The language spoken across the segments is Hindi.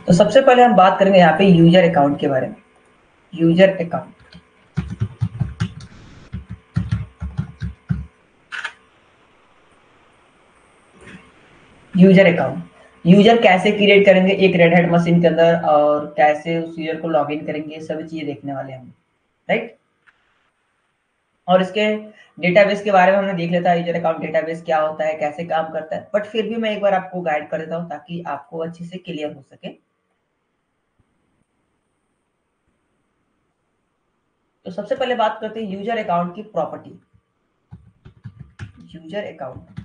तो सबसे पहले हम बात करेंगे यहाँ पे यूजर अकाउंट के बारे में। User account, user account user कैसे क्रिएट करेंगे एक रेड हैट मशीन के अंदर, और कैसे उस यूजर को लॉग इन करेंगे, सभी चीजें देखने वाले हैं हम, राइट। और इसके डेटाबेस के बारे में हमने देख लेता है, यूजर अकाउंट डेटाबेस क्या होता है, कैसे काम करता है, बट फिर भी मैं एक बार आपको गाइड कर देता हूँ ताकि आपको अच्छे से क्लियर हो सके। तो सबसे पहले बात करते हैं यूजर अकाउंट की property. User account,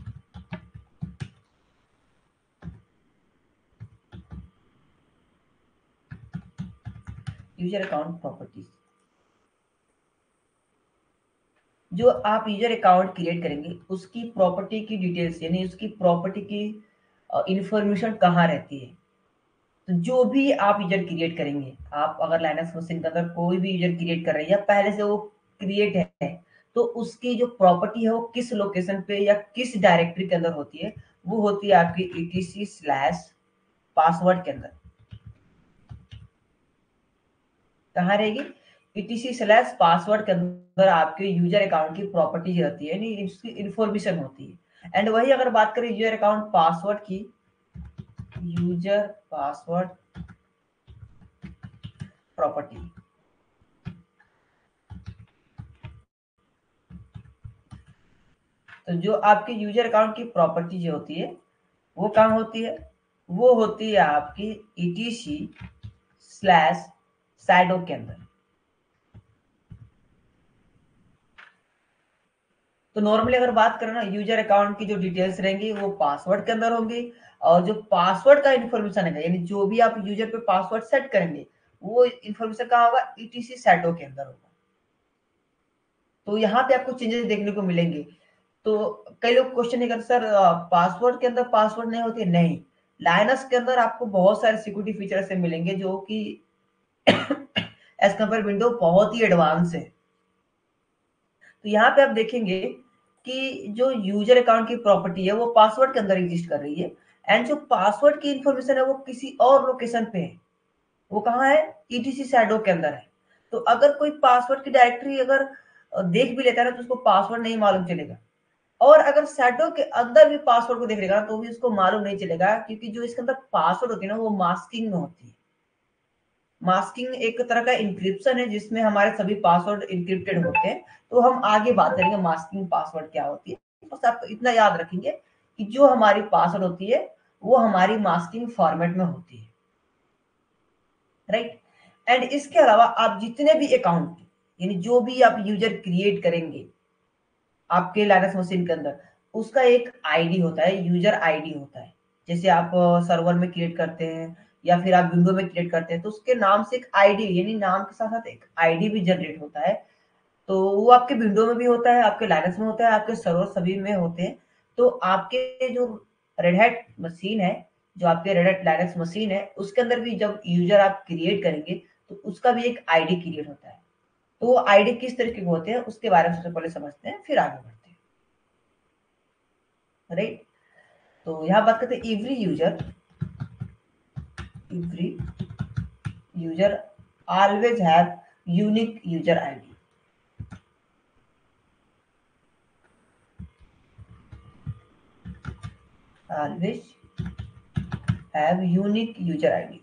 user account properties. जो आप यूजर अकाउंट क्रिएट करेंगे उसकी प्रॉपर्टी की डिटेल्स, यानी उसकी प्रॉपर्टी की इंफॉर्मेशन कहाँ रहती है। तो जो भी आप यूजर क्रिएट करेंगे, आप अगर लाइनक्स मशीन के अंदर कोई भी यूजर क्रिएट कर रहे हैं या पहले से वो क्रिएट है, तो उसकी जो प्रॉपर्टी है वो किस लोकेशन पे या किस डायरेक्टरी के अंदर होती है, वो होती है आपकी etc/पासवर्ड के अंदर। कहाँ रहेगी? etc/पासवर्ड के अंदर आपके यूजर अकाउंट की प्रॉपर्टीज रहती है, यानी इसकी इंफॉर्मेशन होती है। एंड वही अगर बात करें यूजर अकाउंट पासवर्ड की, यूजर पासवर्ड प्रॉपर्टी, तो जो आपके यूजर अकाउंट की प्रॉपर्टी जो होती है वो कहाँ होती है? वो होती है आपकी etc/shadow के अंदर। तो नॉर्मली अगर बात करें ना, यूजर अकाउंट की जो डिटेल्स रहेंगी वो पासवर्ड के अंदर होंगी, और जो पासवर्ड का इन्फॉर्मेशन है, यानी जो भी आप यूजर पे पासवर्ड सेट करेंगे वो इन्फॉर्मेशन कहाँ होगा? etc/shadow के अंदर होगा। तो यहाँ पे आपको चेंजेस देखने को मिलेंगे। तो कई लोग क्वेश्चन नहीं करते, सर पासवर्ड के अंदर पासवर्ड नहीं होती? नहीं, लाइनक्स के अंदर आपको बहुत सारे सिक्योरिटी फीचर से मिलेंगे जो कि एज कंपेयर विंडो बहुत ही एडवांस है। तो यहाँ पे आप देखेंगे कि जो यूजर अकाउंट की प्रॉपर्टी है वो पासवर्ड के अंदर एग्जिस्ट कर रही है, एंड जो पासवर्ड की इंफॉर्मेशन है वो किसी और लोकेशन पे है। वो कहाँ है? etc/shadow के अंदर है। तो अगर कोई पासवर्ड की डायरेक्टरी अगर देख भी लेता है ना, तो उसको पासवर्ड नहीं मालूम चलेगा। और अगर शैडो के अंदर भी पासवर्ड को देख लेगा तो भी उसको मालूम नहीं चलेगा, क्योंकि जो इसके अंदर पासवर्ड होती है ना वो मास्किंग में होती है। मास्किंग एक तरह का इंक्रिप्शन है जिसमें हमारे सभी पासवर्ड इंक्रिप्टेड होते हैं। तो हम आगे बात करेंगे मास्किंग पासवर्ड क्या होती है। बस आप इतना याद रखेंगे कि जो हमारी पासवर्ड होती है वो हमारी मास्किंग फॉर्मेट में होती है, राइट। एंड इसके अलावा आप जितने भी अकाउंट, यानी जो भी आप यूजर क्रिएट करेंगे आपके लाइनक्स मशीन के अंदर, उसका एक आईडी होता है, यूजर आईडी होता है। जैसे आप सर्वर में क्रिएट करते हैं या फिर आप विंडो में क्रिएट करते हैं, तो उसके नाम से एक आईडी, यानी नाम के साथ साथ एक आईडी भी जनरेट होता है। तो वो आपके विंडो में भी होता है, आपके लाइनक्स में होता है, आपके सर्वर सभी में होते हैं। तो आपके जो रेड हैट मशीन है, जो आपके रेड हैट लाइनक्स मशीन है, उसके अंदर भी जब यूजर आप क्रिएट करेंगे तो उसका भी एक आईडी क्रिएट होता है। तो वो आईडी किस तरीके के होते हैं उसके बारे में सबसे पहले समझते हैं, फिर आगे बढ़ते हैं, राइट। तो यहाँ बात करते हैं every user always have unique user ID. Always have unique user ID.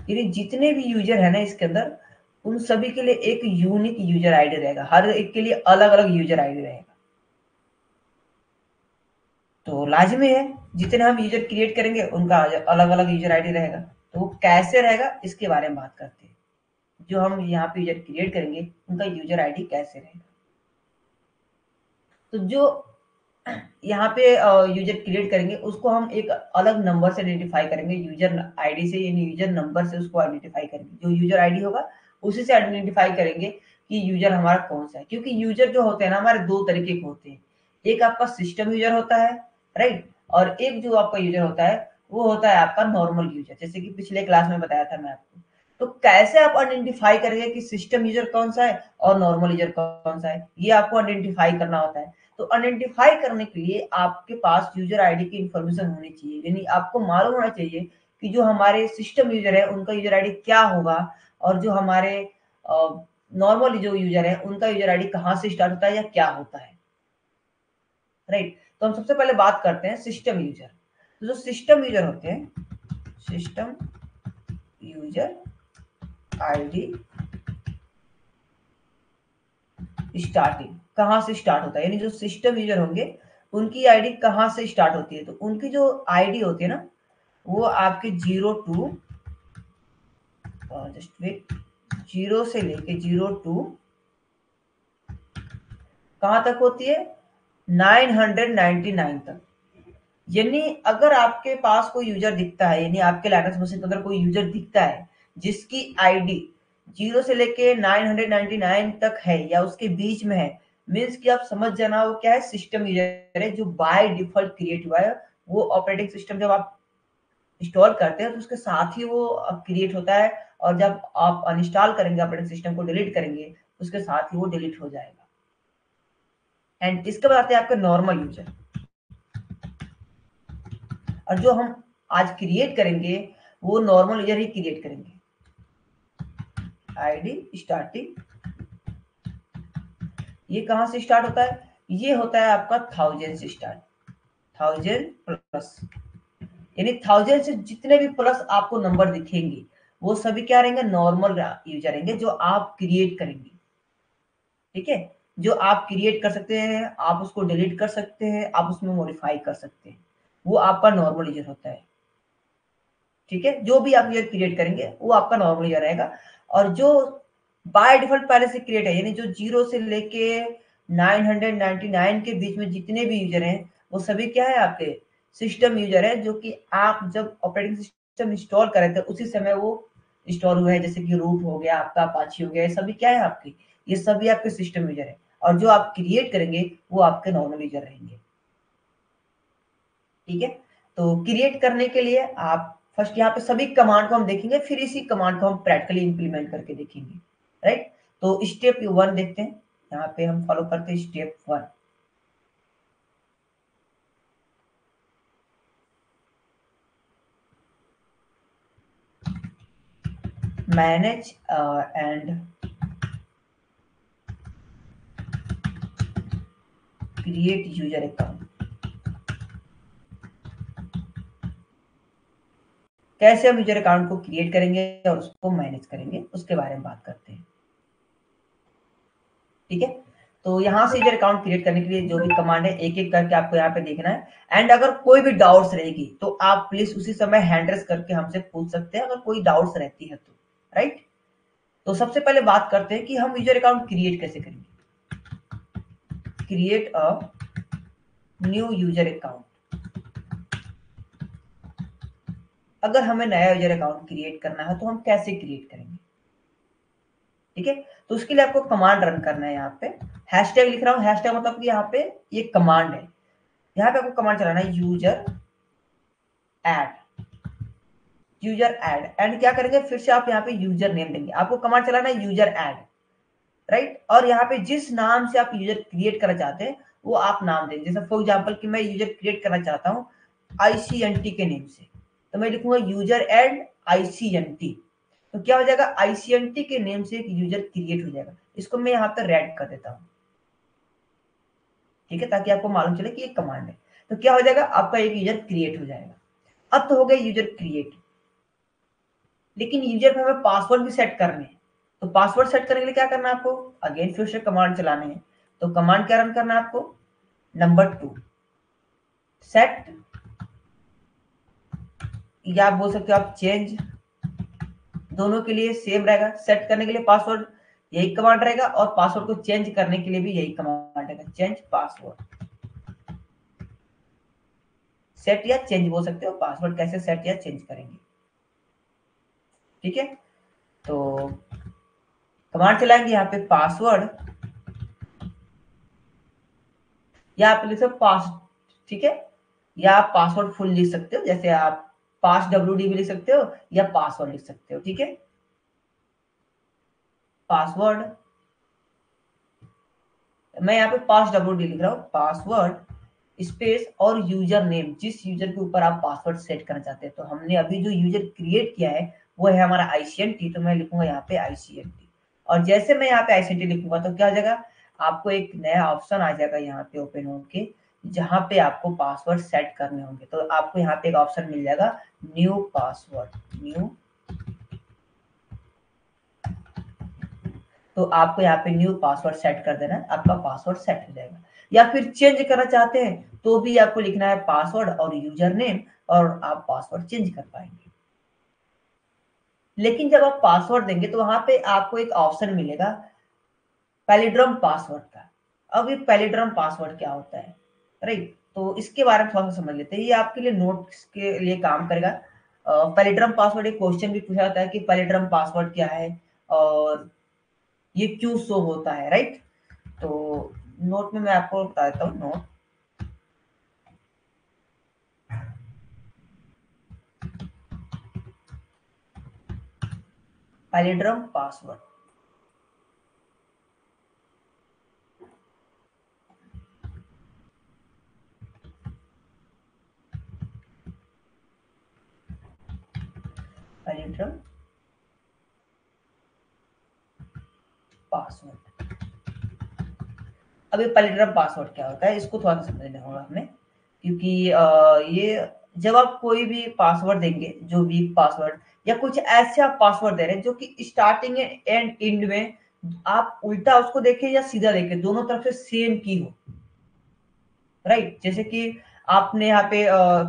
यानी जितने भी यूजर है ना इसके अंदर, उन सभी के लिए एक यूनिक यूजर आईडी रहेगा, हर एक के लिए अलग अलग यूजर आईडी रहेगा। तो लाजमी है, जितने हम यूजर क्रिएट करेंगे उनका अलग अलग यूजर आईडी रहेगा। तो वो कैसे रहेगा इसके बारे में बात करते हैं। जो हम यहाँ पे यूजर क्रिएट करेंगे उनका यूजर आईडी कैसे रहेगा। तो जो यहाँ पे यूजर क्रिएट करेंगे उसको हम एक अलग नंबर से आइडेंटिफाई करेंगे, यूजर आईडी से, यानी यूजर नंबर से उसको आइडेंटिफाई करेंगे। जो यूजर आईडी होगा उसी से आइडेंटिफाई करेंगे कि यूजर हमारा कौन सा है। क्योंकि यूजर जो होते हैं ना हमारे दो तरीके के होते हैं, एक आपका सिस्टम यूजर होता है, राइट, और एक जो आपका यूजर होता है वो होता है आपका नॉर्मल यूजर। जैसे कि पिछले क्लास में बताया था मैं आपको तो कैसे आप आइडेंटिफाई करेंगे कि सिस्टम यूजर कौन सा है और नॉर्मल यूजर कौन सा है, ये आपको आइडेंटिफाई करना होता है। तो आइडेंटिफाई करने के लिए आपके पास यूजर आईडी की इंफॉर्मेशन होनी चाहिए, यानी आपको मालूम होना चाहिए कि जो हमारे सिस्टम यूजर है उनका यूजर आईडी क्या होगा, और जो हमारे नॉर्मल जो यूजर है उनका यूजर आईडी कहाँ से स्टार्ट होता है या क्या होता है, राइट। तो हम सबसे पहले बात करते हैं सिस्टम यूजर। तो जो सिस्टम यूजर होते हैं, सिस्टम यूजर आईडी स्टार्टिंग कहाँ से स्टार्ट होता है, यानी जो सिस्टम यूजर होंगे उनकी आईडी कहाँ से स्टार्ट होती है। तो उनकी जो आईडी होती है ना, वो आपके 02 जस्ट वेट, 0 से लेके 02 कहाँ तक होती है, 999 तक। यानी अगर आपके पास कोई यूजर दिखता है, यानी आपके लाइनक्स मशीन के अंदर कोई यूजर दिखता है जिसकी आईडी 0 से लेके 999 तक है या उसके बीच में है, मीन्स कि आप समझ जाना वो क्या है, सिस्टम यूजर है जो बाय डिफॉल्ट क्रिएट हुआ है। वो ऑपरेटिंग सिस्टम जब आप इंस्टॉल करते हैं तो उसके साथ ही वो क्रिएट होता है, और जब आप अनइंस्टॉल करेंगे ऑपरेटिंग सिस्टम को डिलीट करेंगे उसके साथ ही वो डिलीट हो जाएगा। एंड इसके बाद आते हैं आपके नॉर्मल यूजर, और जो हम आज क्रिएट करेंगे वो नॉर्मल यूजर ही क्रिएट करेंगे। आईडी स्टार्टिंग ये कहां से स्टार्ट होता है, ये होता है आपका 1000 से स्टार्ट, 1000 प्लस, यानी 1000 से जितने भी प्लस आपको नंबर दिखेंगे वो सभी क्या रहेंगे, नॉर्मल यूजर रहेंगे जो आप क्रिएट करेंगे। ठीक है, जो आप क्रिएट कर सकते हैं, आप उसको डिलीट कर सकते हैं, आप उसमें मॉडिफाई कर सकते हैं, वो आपका नॉर्मल यूजर होता है। ठीक है, जो भी आप यूजर क्रिएट करेंगे वो आपका नॉर्मल यूजर रहेगा। और जो बाय डिफॉल्ट पहले से क्रिएट है, यानी जो 0 से लेके 999 के बीच में जितने भी यूजर हैं वो सभी क्या है, आपके सिस्टम यूजर है, जो कि आप जब ऑपरेटिंग सिस्टम इंस्टॉल करे थे उसी समय वो इंस्टॉल हुए हैं, जैसे कि रूट हो गया आपका, अपाची हो गया, ये सभी क्या है आपके, ये सभी आपके सिस्टम यूजर है। और जो आप क्रिएट करेंगे वो आपके नॉर्मल यूजर रहेंगे। ठीक है, तो क्रिएट करने के लिए आप फर्स्ट यहाँ पे सभी कमांड को हम देखेंगे, फिर इसी कमांड को हम प्रैक्टिकली इंप्लीमेंट करके देखेंगे, राइट। तो स्टेप 1 देखते हैं, यहाँ पे हम फॉलो करते हैं step 1। Manage and create user account. कैसे हम यूजर अकाउंट को क्रिएट करेंगे और उसको मैनेज करेंगे उसके बारे में बात करते हैं। ठीक है, तो यहाँ से यूजर अकाउंट क्रिएट करने के लिए जो भी कमांड है एक एक करके आपको यहाँ पे देखना है। एंड अगर कोई भी डाउट्स रहेगी तो आप प्लीज उसी समय हैंड रेस करके हमसे पूछ सकते हैं, अगर कोई डाउट्स रहती है तो, राइट। तो सबसे पहले बात करते हैं कि हम यूजर अकाउंट क्रिएट कैसे करेंगे। Create a new user account. अगर हमें नया यूजर अकाउंट क्रिएट करना है तो हम कैसे क्रिएट करेंगे। ठीक है, तो उसके लिए आपको कमांड रन करना है। यहाँ पे हैशटैग लिख रहा हूँ, हैशटैग मतलब कि यहाँ पे ये कमांड है, यहाँ पे आपको कमांड चलाना है user add, user add. And क्या करेंगे, फिर से आप यहाँ पे यूजर नेम देंगे, आपको कमांड चलाना है यूजर एड, राइट। और यहाँ पे जिस नाम से आप यूजर क्रिएट करना चाहते हैं वो आप नाम देंगे। जैसे फॉर एग्जांपल कि मैं यूजर क्रिएट करना चाहता हूँ ICNT के नेम से, तो मैं लिखूंगा यूजर एड ICNT। तो क्या हो जाएगा, ICNT के नेम से एक यूजर क्रिएट हो जाएगा। इसको मैं यहाँ पे रेड कर देता हूँ, ठीक है, ताकि आपको मालूम चले कि ये कमांड है। तो क्या हो जाएगा, आपका एक यूजर क्रिएट हो जाएगा। अब तो हो गया यूजर क्रिएट, लेकिन यूजर पे हमें पासवर्ड भी सेट करने हैं। तो पासवर्ड सेट करने के लिए क्या करना है आपको, अगेन फिर से कमांड चलाने हैं। तो कमांड क्या रन करना है आपको, नंबर 2 सेट, या आप बोल सकते हो आप चेंज, दोनों के लिए सेम रहेगा। सेट करने के लिए पासवर्ड यही कमांड रहेगा, और पासवर्ड को चेंज करने के लिए भी यही कमांड रहेगा, चेंज पासवर्ड। सेट या चेंज बोल सकते हो, पासवर्ड कैसे सेट या चेंज करेंगे। ठीक है, तो कमांड चलाएंगे यहाँ पे पासवर्ड, या आप लिख सकते पास, ठीक है, या आप पासवर्ड फुल लिख सकते हो, जैसे आप पास WD भी लिख सकते हो या पासवर्ड लिख सकते हो। ठीक है, पासवर्ड, मैं यहाँ पे पास WD लिख रहा हूँ, पासवर्ड स्पेस और यूजर नेम, जिस यूजर के ऊपर आप पासवर्ड सेट करना चाहते हैं। तो हमने अभी जो यूजर क्रिएट किया है वो है हमारा ICNT, तो मैं लिखूंगा यहाँ पे ICNT। और जैसे मैं यहाँ पे ICNT लिखूंगा तो क्या हो जाएगा, आपको एक नया ऑप्शन आ जाएगा यहाँ पे ओपन होके, जहाँ पे आपको पासवर्ड सेट करने होंगे। तो आपको यहाँ पे एक ऑप्शन मिल जाएगा न्यू पासवर्ड, न्यू, तो आपको यहाँ पे न्यू पासवर्ड सेट कर देना है, आपका पासवर्ड सेट हो जाएगा। या फिर चेंज करना चाहते हैं तो भी आपको लिखना है पासवर्ड और यूजर नेम, और आप पासवर्ड चेंज कर पाएंगे। लेकिन जब आप पासवर्ड देंगे तो वहां पे आपको एक ऑप्शन मिलेगा पैलिड्रम पासवर्ड का। अब ये पैलिड्रम पासवर्ड क्या होता है, राइट? तो इसके बारे में थोड़ा सा समझ लेते हैं, ये आपके लिए नोट्स के लिए काम करेगा। पैलिड्रम पासवर्ड, एक क्वेश्चन भी पूछा जाता है कि पैलिड्रम पासवर्ड क्या है और ये क्यों शो होता है, राइट? तो नोट में मैं आपको बता देता हूँ। Note, पैलिड्रम password, पैलिड्रम password. अब ये पैलिड्रम पासवर्ड क्या होता है, इसको थोड़ा सा समझना होगा हमें, क्योंकि ये जब आप कोई भी पासवर्ड देंगे, जो वीक पासवर्ड या कुछ ऐसे आप पासवर्ड दे रहे हैं जो कि स्टार्टिंग एंड एंड में आप उल्टा उसको देखें या सीधा देखें, दोनों तरफ से सेम की हो, राइट? जैसे कि आपने यहाँ पे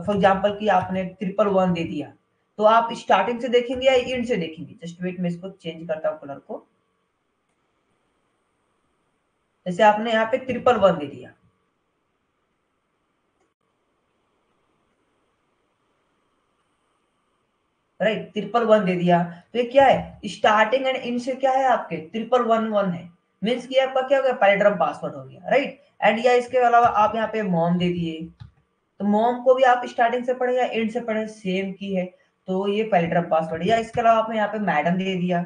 फॉर एग्जांपल कि आपने 111 दे दिया, तो आप स्टार्टिंग से देखेंगे या एंड से देखेंगे? जस्ट वेट, मैं इसको चेंज करता हूँ कलर को। जैसे आपने यहाँ पे 111 दे दिया, राइट? 111 दे दिया, तो ये क्या है, स्टार्टिंग एंड इन से क्या है, आपके 111 है, मीन्स कि आपका क्या हो गया, पैलिड्रम पासवर्ड हो गया, राइट? एंड या इसके अलावा आप यहाँ पे मॉम दे दिए, तो मॉम को भी आप स्टार्टिंग से पढ़े या एंड से पढ़े, सेम की है, तो ये पैलिड्रम पासवर्ड। या इसके अलावा आपने यहाँ पे मैडम दे दिया,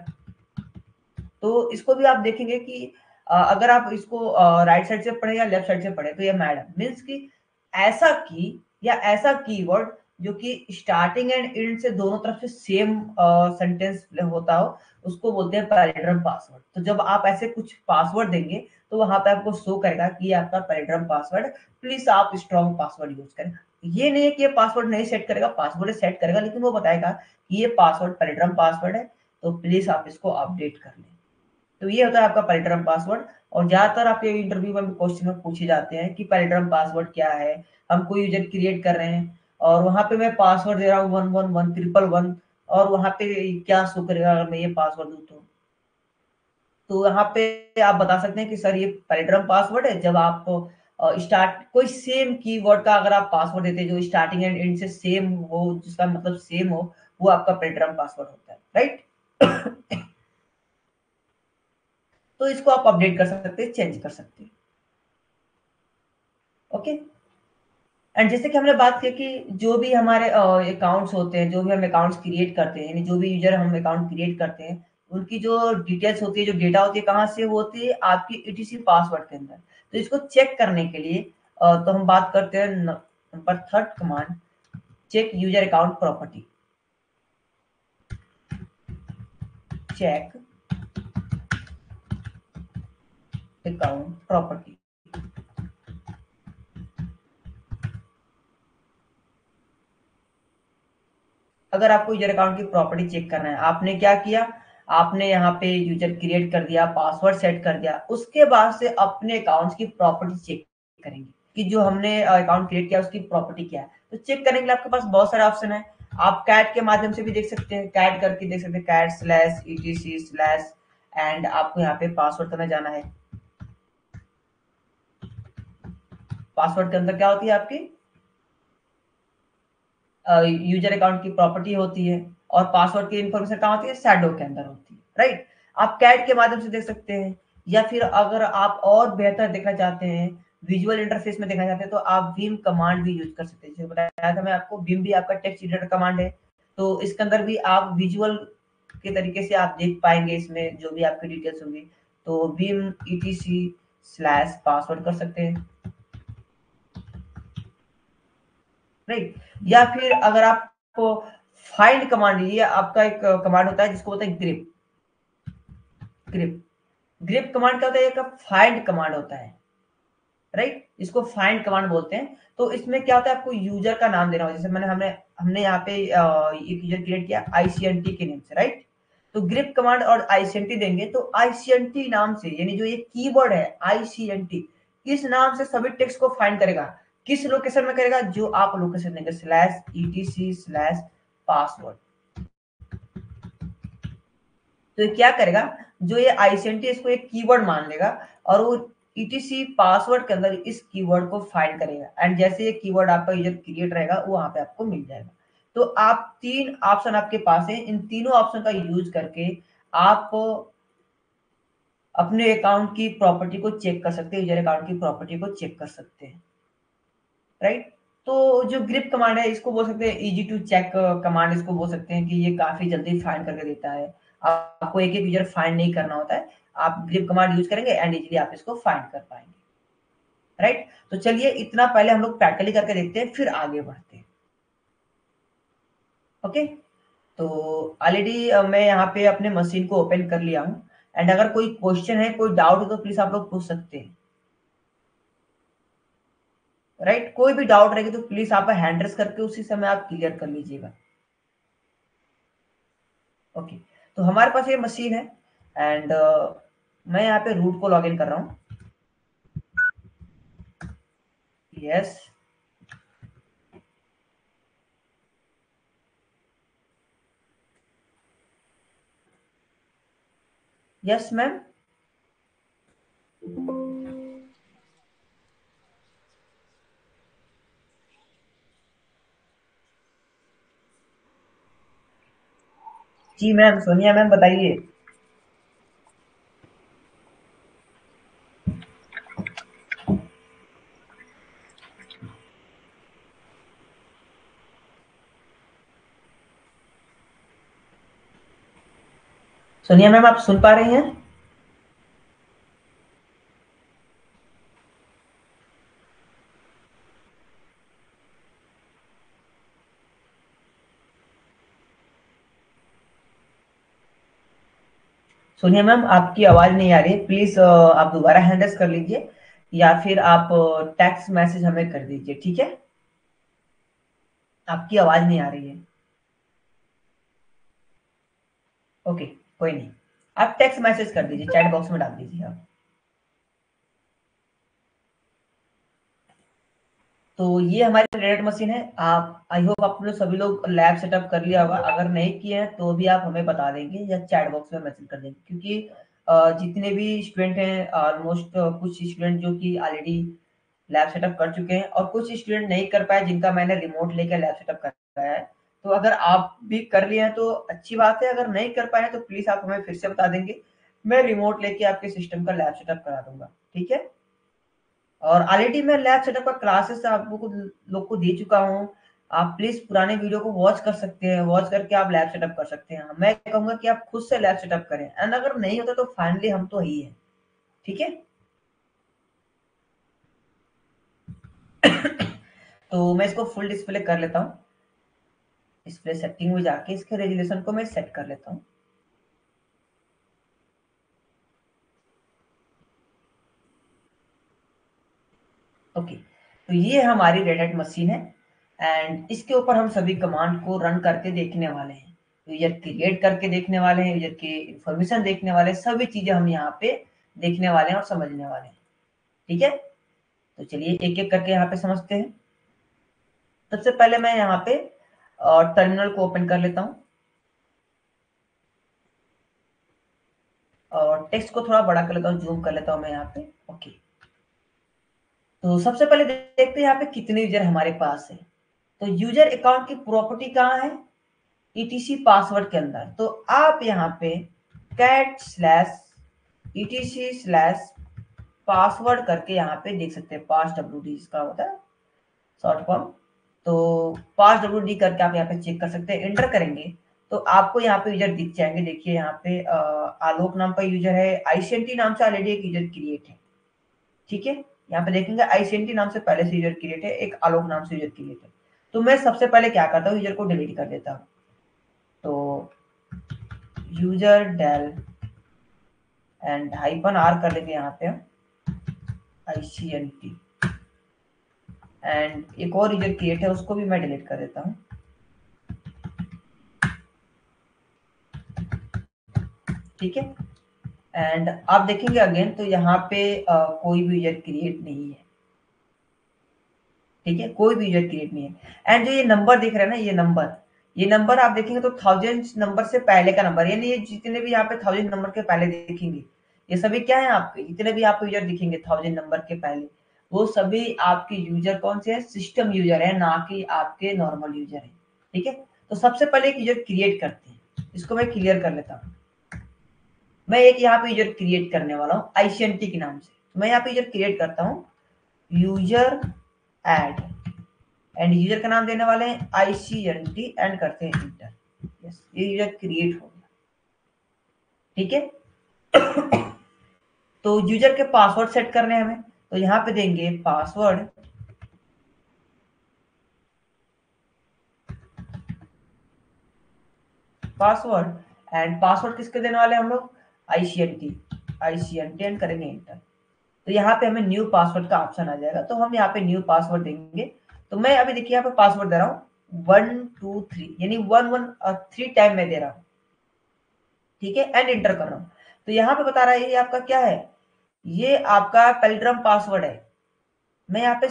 तो इसको भी आप देखेंगे कि अगर आप इसको राइट साइड से पढ़े या लेफ्ट साइड से पढ़े, तो ये मैडम मीन्स कि ऐसा की या ऐसा कीवर्ड जो कि स्टार्टिंग एंड एंड से दोनों तरफ से सेम सेंटेंस होता हो, उसको बोलते हैं पैलिड्रम पासवर्ड। तो जब आप ऐसे कुछ पासवर्ड देंगे तो वहां पे आपको शो करेगा कि ये आपका पैलिड्रम पासवर्ड, प्लीज आप स्ट्रॉन्ग पासवर्ड यूज करें। ये नहीं है कि ये पासवर्ड नहीं सेट करेगा, पासवर्ड सेट करेगा, लेकिन वो बताएगा कि ये पासवर्ड पैलिड्रम पासवर्ड है, तो प्लीज आप इसको अपडेट कर लें। तो ये होता है आपका पैलिड्रम पासवर्ड। और ज्यादातर आपके इंटरव्यू में क्वेश्चन में पूछे जाते हैं कि पैलिड्रम पासवर्ड क्या है, हम कोई यूजर क्रिएट कर रहे हैं और वहां पे मैं पासवर्ड दे रहा हूँ 111 111, और वहां पे क्या शो करेगा अगर मैं ये पासवर्ड दूं तो यहाँ पे आप बता सकते हैं कि सर ये पैलिड्रम पासवर्ड है। जब आप स्टार्ट कोई सेम कीवर्ड का अगर आप पासवर्ड देते हैं जो स्टार्टिंग एंड एंड से सेम हो, जिसका मतलब सेम हो, वो आपका पैलिड्रम पासवर्ड होता है, राइट? तो इसको आप अपडेट कर सकते हैं, चेंज कर सकते हैं, ओके। एंड जैसे कि हमने बात की कि जो भी हमारे अकाउंट्स होते हैं, जो भी हम अकाउंट्स क्रिएट करते हैं, यानी जो भी यूजर हम अकाउंट क्रिएट करते हैं, उनकी जो डिटेल्स होती है, जो डेटा होती है, कहाँ से होती है, आपकी ईटीसी पासवर्ड के अंदर। तो इसको चेक करने के लिए तो हम बात करते हैं number third command, check user account property, check account property. अगर आपको यूजर अकाउंट की प्रॉपर्टी चेक करना है, आपने क्या किया, आपने यहाँ पे यूजर क्रिएट कर दिया, पासवर्ड सेट कर दिया, उसके बाद से अपने अकाउंट की प्रॉपर्टी चेक करेंगे कि जो हमने अकाउंट क्रिएट किया उसकी प्रॉपर्टी क्या है। तो चेक करने के लिए आपके पास बहुत सारे ऑप्शन है, आप कैट के माध्यम से भी देख सकते हैं, कैट करके देख सकते हैं, cat slash ETC slash, and आपको यहाँ पे पासवर्ड करने जाना है। पासवर्ड के अंदर क्या होती है आपकी यूजर अकाउंट की प्रॉपर्टी होती है, और पासवर्ड की इंफॉर्मेशन कहाँ होती है, शैडो के अंदर होती है, राइट? आप कैट के माध्यम से देख सकते हैं, या फिर अगर आप और बेहतर देखना चाहते हैं, विजुअल इंटरफेस में देखना चाहते हैं, तो आप विम कमांड भी यूज कर सकते हैं। जैसे बताया था मैं आपको, विम भी आपका टेक्स्ट एडिटर कमांड है, तो इसके अंदर भी आप विजुअल के तरीके से आप देख पाएंगे इसमें जो भी आपकी डिटेल्स होंगी। तो vim etc/password कर सकते हैं, राइट। या फिर अगर आपको फाइंड कमांड, ये आपका एक कमांड होता है जिसको बोलते हैं ग्रिप ग्रिप कमांड क्या होता है, एक फाइंड कमांड होता है, राइट। इसको फाइंड कमांड बोलते हैं। तो इसमें क्या होता है, आपको यूजर का नाम देना होगा। जैसे हमने हमने यहाँ पे एक यूजर क्रिएट किया आईसीएनटी के नेम से, राइट। तो ग्रिप कमांड और आईसीएनटी देंगे तो आईसीएनटी नाम से, यानी जो ये कीवर्ड है आईसीएनटी, इस नाम से सभी टेक्स्ट को फाइंड करेगा। किस लोकेशन में करेगा, जो आप लोकेशन देंगे /etc/password। तो ये क्या करेगा, जो ये आईसीएनटी इसको एक कीवर्ड मान लेगा और वो ईटीसी पासवर्ड के अंदर इस कीवर्ड को फाइंड करेगा। एंड जैसे ये कीवर्ड आपका यूजर क्रिएट रहेगा वो वहां पे आपको मिल जाएगा। तो आप 3 ऑप्शन आपके पास है, इन तीनों ऑप्शन का यूज करके आप अपने अकाउंट की प्रॉपर्टी को चेक कर सकते हैं, यूजर अकाउंट की प्रॉपर्टी को चेक कर सकते हैं, राइट। तो जो ग्रिप कमांड है इसको बोल सकते हैं इजी टू चेक कमांड, इसको बोल सकते हैं कि ये काफी जल्दी फाइंड करके देता है। आपको एक एक यूजर फाइंड नहीं करना होता है, आप ग्रिप कमांड यूज करेंगे एंड इजीली आप इसको फाइंड कर पाएंगे, राइट। तो चलिए इतना पहले हम लोग प्रैक्टिकली करके देखते हैं, फिर आगे बढ़ते हैं। ओके, तो ऑलरेडी मैं यहाँ पे अपने मशीन को ओपन कर लिया हूँ। एंड अगर कोई क्वेश्चन है, कोई डाउट हो तो प्लीज आप लोग पूछ सकते हैं, राइट। कोई भी डाउट रहेगी तो प्लीज आप हैंड रेस करके उसी समय आप क्लियर कर लीजिएगा। ओके, तो हमारे पास ये मशीन है एंड मैं यहाँ पे रूट को लॉगिन कर रहा हूँ। Yes, yes ma'am. जी मैम, सोनिया मैम बताइए। सोनिया मैम, आप सुन पा रही हैं? सोनिया मैम, आपकी आवाज नहीं आ रही है, प्लीज आप दोबारा हैंड रेस कर लीजिए या फिर आप टेक्स्ट मैसेज हमें कर दीजिए, ठीक है। आपकी आवाज नहीं आ रही है। ओके, कोई नहीं, आप टेक्स्ट मैसेज कर दीजिए, चैट बॉक्स में डाल दीजिए आप। तो ये हमारी रेड मशीन है। आप, आई होप आप लोग सभी लोग लैब सेटअप कर लिया होगा। अगर नहीं किए हैं तो भी आप हमें बता देंगे या चैट बॉक्स में मैसेज कर देंगे, क्योंकि जितने भी स्टूडेंट हैं ऑलमोस्ट, कुछ स्टूडेंट जो कि ऑलरेडी लैब सेटअप कर चुके हैं और कुछ स्टूडेंट नहीं कर पाए जिनका मैंने रिमोट लेकर लैब सेटअप कराया है। तो अगर आप भी कर लिए हैं तो अच्छी बात है, अगर नहीं कर पाए तो प्लीज आप हमें फिर से बता देंगे, मैं रिमोट लेके आपके सिस्टम का लैब सेटअप करा दूंगा, ठीक है। और ऑलरेडी मैं लैब सेटअप का क्लासेस आप लोग को दे चुका हूँ। आप प्लीज पुराने वीडियो को वॉच कर सकते हैं, वॉच करके आप लैब सेटअप कर सकते हैं। मैं कहूंगा कि आप खुद से लैब सेटअप करें एंड अगर नहीं होता तो फाइनली हम तो ही है, ठीक है। तो मैं इसको फुल डिस्प्ले कर लेता हूँ। डिस्प्ले सेटिंग में जाके इसके रेजोल्यूशन को मैं सेट कर लेता हूँ। ओके, तो ये हमारी रेड हैट मशीन है एंड इसके ऊपर हम सभी कमांड को रन करके देखने वाले हैं। यूजर क्रिएट करके देखने वाले हैं, यूजर की इंफॉर्मेशन देखने वाले हैं, सभी चीजें हम यहाँ पे देखने वाले हैं और समझने वाले हैं, ठीक है। तो चलिए एक एक करके यहाँ पे समझते हैं। सबसे पहले मैं यहाँ पे टर्मिनल को ओपन कर लेता हूँ और टेक्स्ट को थोड़ा बड़ा कर लेता हूँ, जूम कर लेता हूँ मैं यहाँ पे। ओके, तो सबसे पहले देखते हैं यहाँ पे कितने यूजर हमारे पास है। तो यूजर अकाउंट की प्रॉपर्टी कहाँ है, ईटीसी पासवर्ड के अंदर। तो आप यहाँ पे cat/etc/password करके यहाँ पे देख सकते हैं, पास डब्ल्यू इसका होता है शॉर्ट फॉर्म। तो पास डब्ल्यू करके आप यहाँ पे चेक कर सकते हैं। एंटर करेंगे तो आपको यहाँ पे यूजर दिख जाएंगे। देखिए यहाँ पे आलोक नाम का यूजर है, आईसीएनटी नाम से ऑलरेडी एक यूजर क्रिएट है, ठीक है। यहाँ पे देखेंगे आईसीएनटी नाम से पहले से यूजर क्रिएट है, एक आलोक नाम से यूजर क्रिएट है। तो मैं सबसे पहले क्या करता हूँ, यूजर को डिलीट कर देता हूँ। तो यूजर डेल एंड -r कर लेंगे यहाँ पे हम आईसीएनटी, एंड एक और यूजर क्रिएट है उसको भी मैं डिलीट कर देता हूँ। ठीक है, एंड आप देखेंगे अगेन तो यहाँ पे कोई भी यूजर क्रिएट नहीं है, ठीक है, कोई भी यूजर क्रिएट नहीं है। एंड जो ये नंबर दिख रहा है ना, ये नंबर आप देखेंगे तो 1000 नंबर से पहले का नंबर, यानी ये जितने भी यहाँ पे 1000 नंबर के पहले देखेंगे ये सभी क्या है आपके, जितने भी आपको यूजर दिखेंगे 1000 नंबर के पहले, वो सभी आपके यूजर कौन से है, सिस्टम यूजर है, ना कि आपके नॉर्मल यूजर है। ठीक है, तो सबसे पहले एक यूजर क्रिएट करते हैं, इसको मैं क्लियर कर लेता हूँ। मैं एक यहाँ पे यूजर क्रिएट करने वाला हूँ आईसीएनटी के नाम से। तो मैं यहाँ पे यूजर क्रिएट करता हूँ यूजर एड, एंड यूजर का नाम देने वाले हैं आईसीएनटी एंड करते हैं इंटर। यस, ये यूजर क्रिएट हो गया। ठीक है, तो यूजर के पासवर्ड सेट करने हैं हमें, तो यहाँ पे देंगे पासवर्ड एंड पासवर्ड किसके देने वाले हैं हम लोग, आईसीएनटी एंड करेंगे इंटर। तो यहाँ पे हमें न्यू पासवर्ड का ऑप्शन आ जाएगा, तो हम यहाँ पे न्यू पासवर्ड देंगे। तो मैं अभी देखिए यहाँ पे पासवर्ड दे रहा हूँ 123, यानी 113 टाइम में दे रहा हूँ। ठीक है, एंड इंटर कर रहा हूँ। तो यहाँ पे बता रहा है ये आपका क्या है, ये आपका पेल्ड्रम पासवर्ड है। मैं यहाँ पे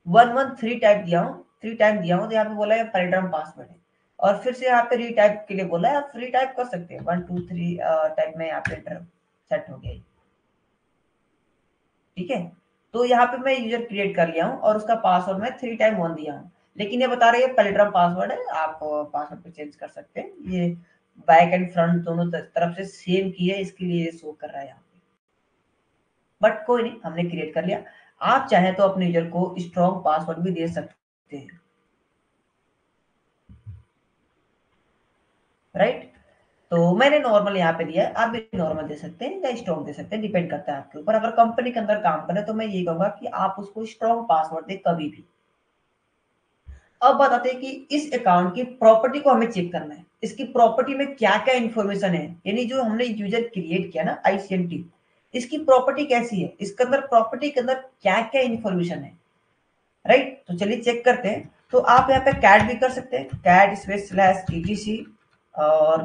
113 टाइप दिया हूँ, 3 टाइम दिया हूँ, तो यहाँ पे बोला है पेल्ड्रम पासवर्ड है, और फिर से यहाँ पे रीटाइप के लिए बोला है, आप फ्री टाइप कर सकते हैं 123 टाइप में यहाँ पे इंटर सेट हो गया। ठीक है, तो यहाँ पे मैं यूजर क्रिएट कर लिया हूँ और उसका पासवर्ड मैं 3 टाइम 1 दिया हूँ, लेकिन ये बता रही है पेल्ड्रम पासवर्ड है, आप पासवर्ड को चेंज कर सकते हैं। ये बैक एंड फ्रंट दोनों तरफ से सेम की है, इसके लिए शो कर रहा है यहाँ पे, बट कोई नहीं, हमने क्रिएट कर लिया। आप चाहें तो अपने यूजर को स्ट्रॉन्ग पासवर्ड भी दे सकते हैं, राइट। तो मैंने नॉर्मल यहाँ पे दिया है, आप भी नॉर्मल दे सकते हैं या स्ट्रॉन्ग दे सकते हैं, डिपेंड करता है आपके ऊपर। अगर कंपनी के अंदर काम करें तो मैं ये कहूंगा कि आप उसको स्ट्रॉन्ग पासवर्ड दे कभी भी। अब बताते हैं कि इस अकाउंट की प्रॉपर्टी को हमें चेक करना है, इसकी प्रॉपर्टी में क्या क्या इंफॉर्मेशन है, यानी जो हमने यूजर क्रिएट किया ना आईसीएनटी, इसकी प्रॉपर्टी कैसी है, इसके अंदर प्रॉपर्टी के अंदर क्या क्या इंफॉर्मेशन है, राइट। तो चलिए चेक करते हैं। तो आप यहाँ पे कैट भी कर सकते हैं, कैट स्पेस स्लैश ईटीसी और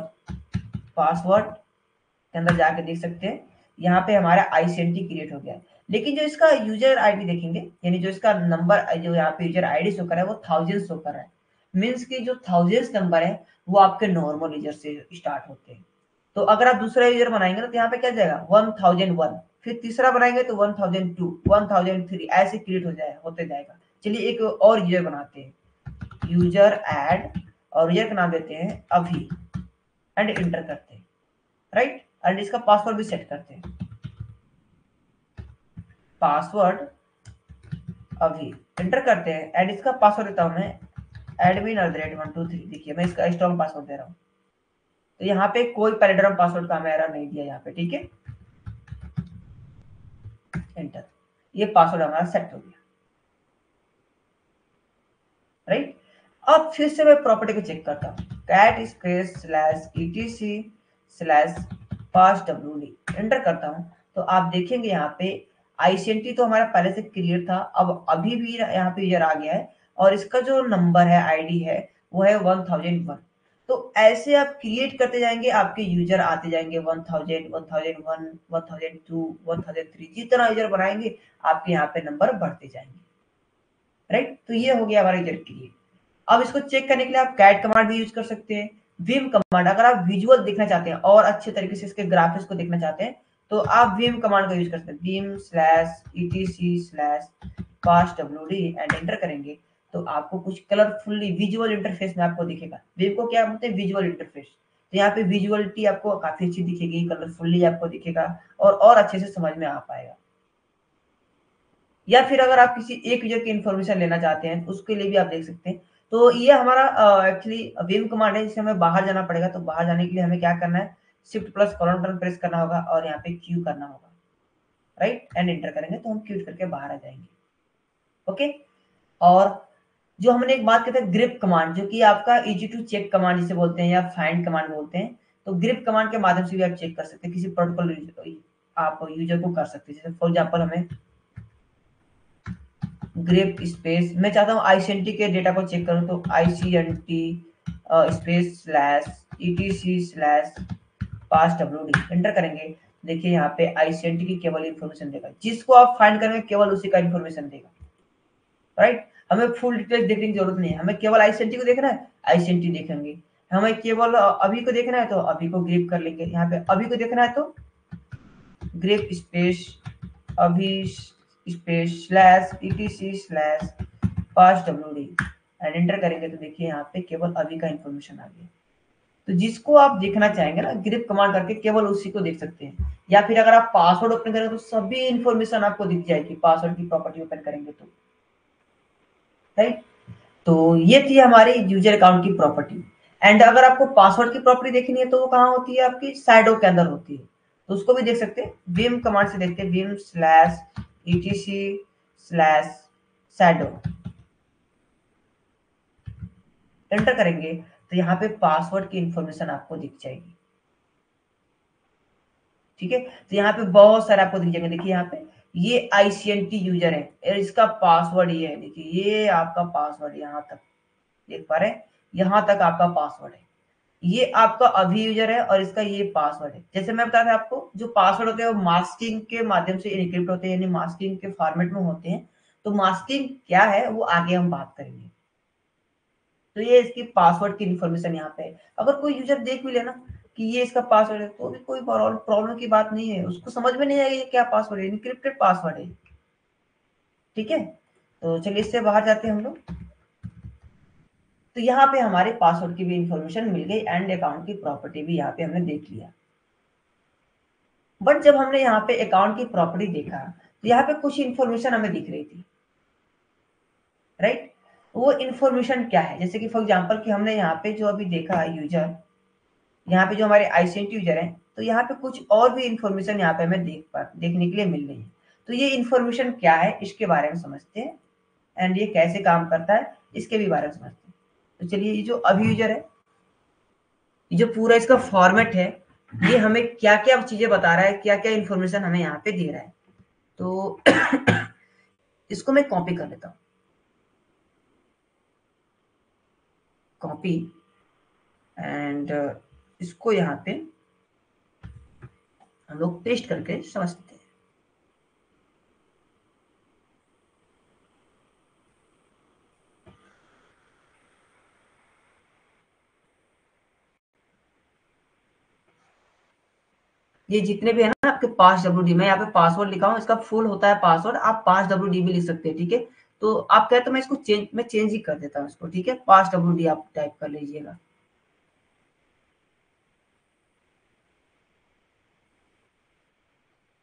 पासवर्ड के अंदर जाके देख सकते हैं, यहाँ पे हमारा आईसीएनटी क्रिएट हो गया है। लेकिन जो इसका यूजर आईडी देखेंगे, यानी जो इसका नंबर, जो यहाँ पे यूजर आईडी शो कर रहा है वो 1000 शो कर रहा है, मीन्स की जो 1000 नंबर है वो आपके नॉर्मल यूजर से स्टार्ट होते हैं। तो अगर आप दूसरा यूजर बनाएंगे तो यहाँ पे क्या जाएगा 1001, फिर तीसरा बनाएंगे तो 1002, 1003, ऐसे क्रिएट हो जाए होते जाएगा। चलिए एक और यूजर बनाते हैं, यूजर एड, और यूजर का नाम देते हैं अभी, एंड इंटर करते हैं, राइट। एंड इसका पासवर्ड भी सेट करते हैं, पासवर्ड अभी इंटर करते हैं, एंड इसका पासवर्ड देता हूं मैं admin@123। देखिए मैं इसका स्ट्रॉन्ग पासवर्ड दे रहा हूँ, तो यहाँ पे कोई पैराड्रम पासवर्ड का मैं एरर नहीं दिया यहाँ पे, ठीक है, एंटर। ये पासवर्ड हमारा सेट हो गया, राइट। अब फिर से मैं प्रॉपर्टी को चेक करता हूँ, cat space slash ETC slash पास डब्ल्यूडी, एंटर करता हूँ। तो आप देखेंगे यहाँ पे आईसीएनटी तो हमारा पहले से क्लियर था, अब अभी भी यहाँ पे यूजर आ गया है, और इसका जो नंबर है आईडी है वो है 1001। तो ऐसे आप क्रिएट करते जाएंगे, आपके यूजर आते जाएंगे 1000, 1001, 1002, 1003, जितना यूजर बनाएंगे आपके यहाँ पे नंबर बढ़ते जाएंगे, राइट। तो ये हो गया हमारा यूजर क्रिएट। अब इसको चेक करने के लिए आप कैट कमांड भी यूज कर सकते हैं, विम कमांड, अगर आप विजुअल देखना चाहते हैं और अच्छे तरीके से इसके ग्राफिक्स को देखना चाहते हैं तो आप विम कमांड का यूज कर सकते हैं, Vim slash ETC slash pass WD, and enter करेंगे तो आपको कुछ कलरफुल्ली विजुअल इंटरफेस में आपको दिखेगा। विम को क्या बोलते हैं, विजुअल इंटरफेस। तो यहाँ पे विजुअलिटी आपको काफी अच्छी दिखेगी, कलरफुल्ली आपको दिखेगा, और अच्छे से समझ में आ पाएगा। या फिर अगर आप किसी एक यूजर की इंफॉर्मेशन लेना चाहते हैं उसके लिए भी आप देख सकते हैं, तो ये हमारा एक्चुअली विम कमांड है, जिससे हमें बाहर जाना पड़ेगा। तो बाहर जाने के लिए हमें क्या करना है, shift plus colon button press करना होगा और यहाँ पे क्यू करना होगा, राइट, एंड एंटर करेंगे तो हम क्यू करके बाहर आ जाएंगे। ओके, और जो हमने एक बात कहते हैं ग्रिप कमांड, जो कि आपका इजी टू चेक कमांड जिसे बोलते हैं या फाइंड कमांड बोलते हैं। तो ग्रिप कमांड के माध्यम से भी आप चेक कर सकते हैं, किसी पर्टिकुलर आप यूजर को कर सकते हैं। जैसे फॉर एग्जांपल हमें ग्रिप स्पेस, मैं चाहता हूँ आईसीएनटी के डेटा को चेक करूँ, तो आईसीएनटी स्पेस स्लैश ईटीसी स्लैश पास डब्ल्यूडी एंटर करेंगे। देखिए यहाँ पे आईसीएनटी की केवल इन्फॉर्मेशन देगा, जिसको आप फाइंड करेंगे केवल उसी का इन्फॉर्मेशन देगा, राइट। हमें फुल डिटेल्स देखने की जरूरत नहीं है, हमें केवल आईसीएनटी को देखना है, आईसीएनटी देखेंगे। हमें केवल अभी को देखना है तो अभी को ग्रिप कर लेंगे। यहाँ पे अभी को देखना है तो ग्रिप स्पेस अभी space slash ETC slash pass WD and enter करेंगे तो देखिए यहाँ पे केवल अभी का इन्फॉर्मेशन आ गया। तो जिसको आप देखना चाहेंगे ना, ग्रिप कमांड करके केवल उसी को देख सकते हैं। या फिर अगर आप पासवर्ड ओपन करेंगे तो सभी इन्फॉर्मेशन आपको दिख जाएगी, पासवर्ड की प्रॉपर्टी ओपन करेंगे तो, राइट। तो ये थी हमारी यूजर अकाउंट की प्रॉपर्टी। एंड अगर आपको पासवर्ड की प्रॉपर्टी देखनी है तो वो कहाँ होती है, आपकी साइडो के अंदर होती है। तो उसको भी देख सकते हैं, विम कमांड से देखते हैं, Vim slash ETC slash shadow enter करेंगे तो यहाँ पे पासवर्ड की इंफॉर्मेशन आपको दिख जाएगी। ठीक है, तो यहाँ पे बहुत सारे आपको दिख जाएंगे। देखिए यहाँ पे ये आईसीएनटी यूजर है और इसका पासवर्ड ये है। देखिए ये आपका पासवर्ड यहाँ तक देख पा रहे हैं, यहाँ तक आपका पासवर्ड है। ये आपका अभी यूजर है और इसका ये पासवर्ड है। जैसे मैं बता था आपको, जो पासवर्ड होते हैं वो मास्किंग के माध्यम से एन्क्रिप्ट होते हैं, यानी मास्किंग के फॉर्मेट में होते हैं। तो मास्किंग क्या है वो आगे हम बात करेंगे। तो ये इसकी पासवर्ड की इन्फॉर्मेशन यहाँ पे है। अगर कोई यूजर देख भी लेना कि ये इसका पासवर्ड है तो भी कोई प्रॉब्लम की बात नहीं है, उसको समझ में नहीं आएगा ये क्या पासवर्ड है, इनक्रिप्टेड पासवर्ड है। ठीक है, तो चलिए इससे बाहर जाते हैं हम लोग। तो यहाँ पे हमारे पासवर्ड की भी इंफॉर्मेशन मिल गई एंड अकाउंट की प्रॉपर्टी भी यहाँ पे हमने देख लिया। बट जब हमने यहाँ पे अकाउंट की प्रॉपर्टी देखा तो यहाँ पे कुछ इंफॉर्मेशन हमें दिख रही थी, राइट। वो इंफॉर्मेशन क्या है, जैसे कि फॉर एग्जांपल कि हमने यहाँ पे जो अभी देखा यूजर, यहाँ पे जो हमारे आईसीएनटी यूजर हैं, तो यहाँ पे कुछ और भी इंफॉर्मेशन यहाँ पे हमें देखने के लिए मिल रही है। तो ये इंफॉर्मेशन क्या है इसके बारे में समझते हैं एंड ये कैसे काम करता है इसके भी बारे में समझते हैं। तो चलिए, ये जो अभी यूजर है, ये जो पूरा इसका फॉर्मेट है, ये हमें क्या क्या चीजें बता रहा है, क्या क्या इंफॉर्मेशन हमें यहाँ पे दे रहा है। तो इसको मैं कॉपी कर लेता हूँ, कॉपी एंड इसको यहाँ पे हम लोग पेस्ट करके समझते हैं। ये जितने भी है ना आपके पास डब्ल्यू, मैं यहाँ पे पासवर्ड लिखा हूँ, इसका फुल होता है पासवर्ड, आप पास डब्ल्यू भी लिख सकते हैं। ठीक है, तो आप कहे तो मैं इसको चेंज ही कर देता हूँ इसको। ठीक है, पास डब्ल्यू आप टाइप कर लीजिएगा।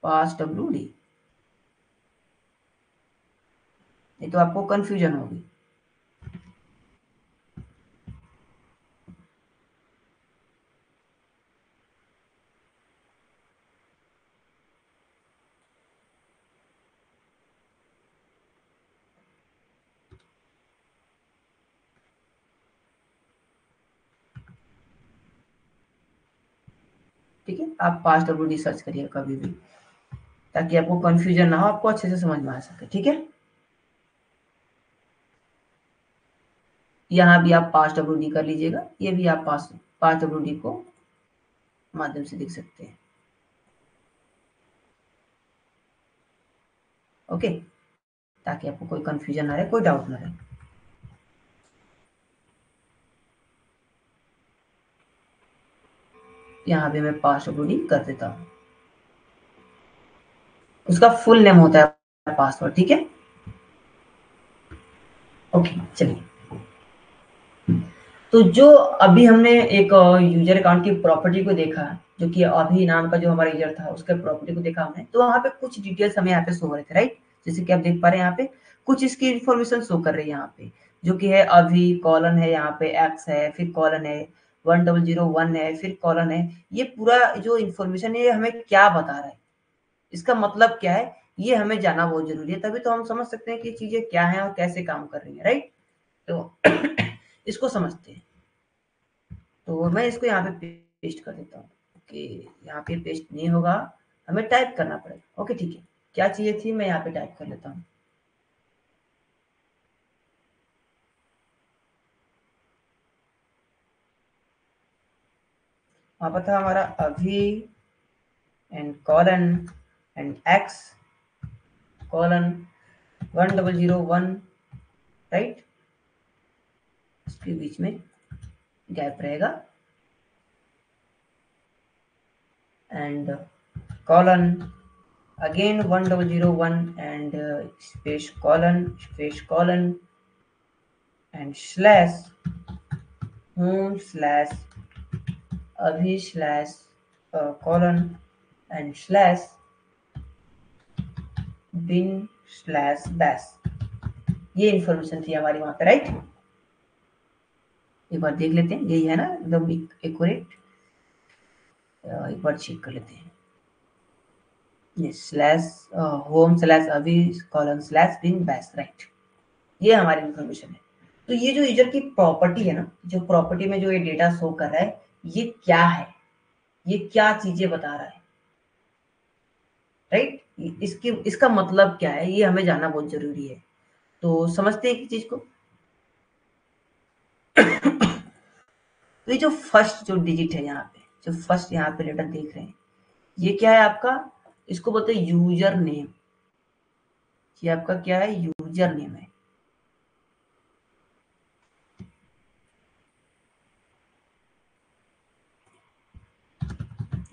पास डब्ल्यू, नहीं तो आपको कंफ्यूजन होगी। ठीक है, आप पास डब्ल्यू सर्च करिए कभी भी, ताकि आपको कंफ्यूजन ना हो, आपको अच्छे से समझ में आ सके। ठीक है, यहाँ भी आप पास डब्ल्यू कर लीजिएगा, ये भी आप पास पास डब्ल्यू को माध्यम से लिख सकते हैं। ओके, ताकि आपको कोई कंफ्यूजन ना रहे, कोई डाउट ना रहे। यहाँ भी मैं पास डब्ल्यू कर देता हूँ, उसका फुल नेम होता है पासवर्ड। ठीक है, ओके चलिए। तो जो अभी हमने एक यूजर अकाउंट की प्रॉपर्टी को देखा, जो कि अभी नाम का जो हमारा यूजर था उसके प्रॉपर्टी को देखा हमने, तो वहां पे कुछ डिटेल्स हमें यहाँ पे शो हो रहे थे, राइट। जैसे कि आप देख पा रहे हैं यहाँ पे कुछ इसकी इन्फॉर्मेशन शो कर रही है यहाँ पे। जो कि है अभी, कॉलन है यहाँ पे एक्स है, फिर कॉलन है 1001 है, फिर कॉलन है। ये पूरा जो इंफॉर्मेशन है ये हमें क्या बता रहा है, इसका मतलब क्या है, ये हमें जानना बहुत जरूरी है, तभी तो हम समझ सकते हैं कि चीजें क्या हैं और कैसे काम कर रही हैं, राइट। तो इसको समझते हैं। तो मैं इसको यहाँ पे पेस्ट कर देता हूँ कि यहाँ पे पेस्ट नहीं होगा, हमें टाइप करना पड़ेगा। ओके ठीक है, क्या चाहिए थी, मैं यहाँ पे टाइप कर लेता हूँ। वहां पर था हमारा अभी and colon and x colon 1001, right. इसके बीच में गैप रहेगा and colon again 1001 and space colon and slash home slash abhi slash colon and slash bin slash bash। ये इंफॉर्मेशन थी हमारी वहां पे, राइट। एक बार देख लेते हैं, यही है ना एकदम एक्यूरेट। एक बार चेक कर लेते हैं। ये slash home slash Abhi colon slash bin bash, right. ये हमारी इंफॉर्मेशन है। तो ये जो यूजर की प्रॉपर्टी है ना, जो प्रॉपर्टी में जो ये डेटा शो कर रहा है, ये क्या है, ये क्या चीजें बता रहा है, राइट। इसकी इसका मतलब क्या है, ये हमें जानना बहुत जरूरी है। तो समझते हैं एक चीज को। तो ये जो फर्स्ट जो डिजिट है यहाँ पे, जो फर्स्ट यहाँ पे लेटर देख रहे हैं, ये क्या है आपका, इसको बोलते हैं यूजर नेम। ये आपका क्या है, यूजर नेम है।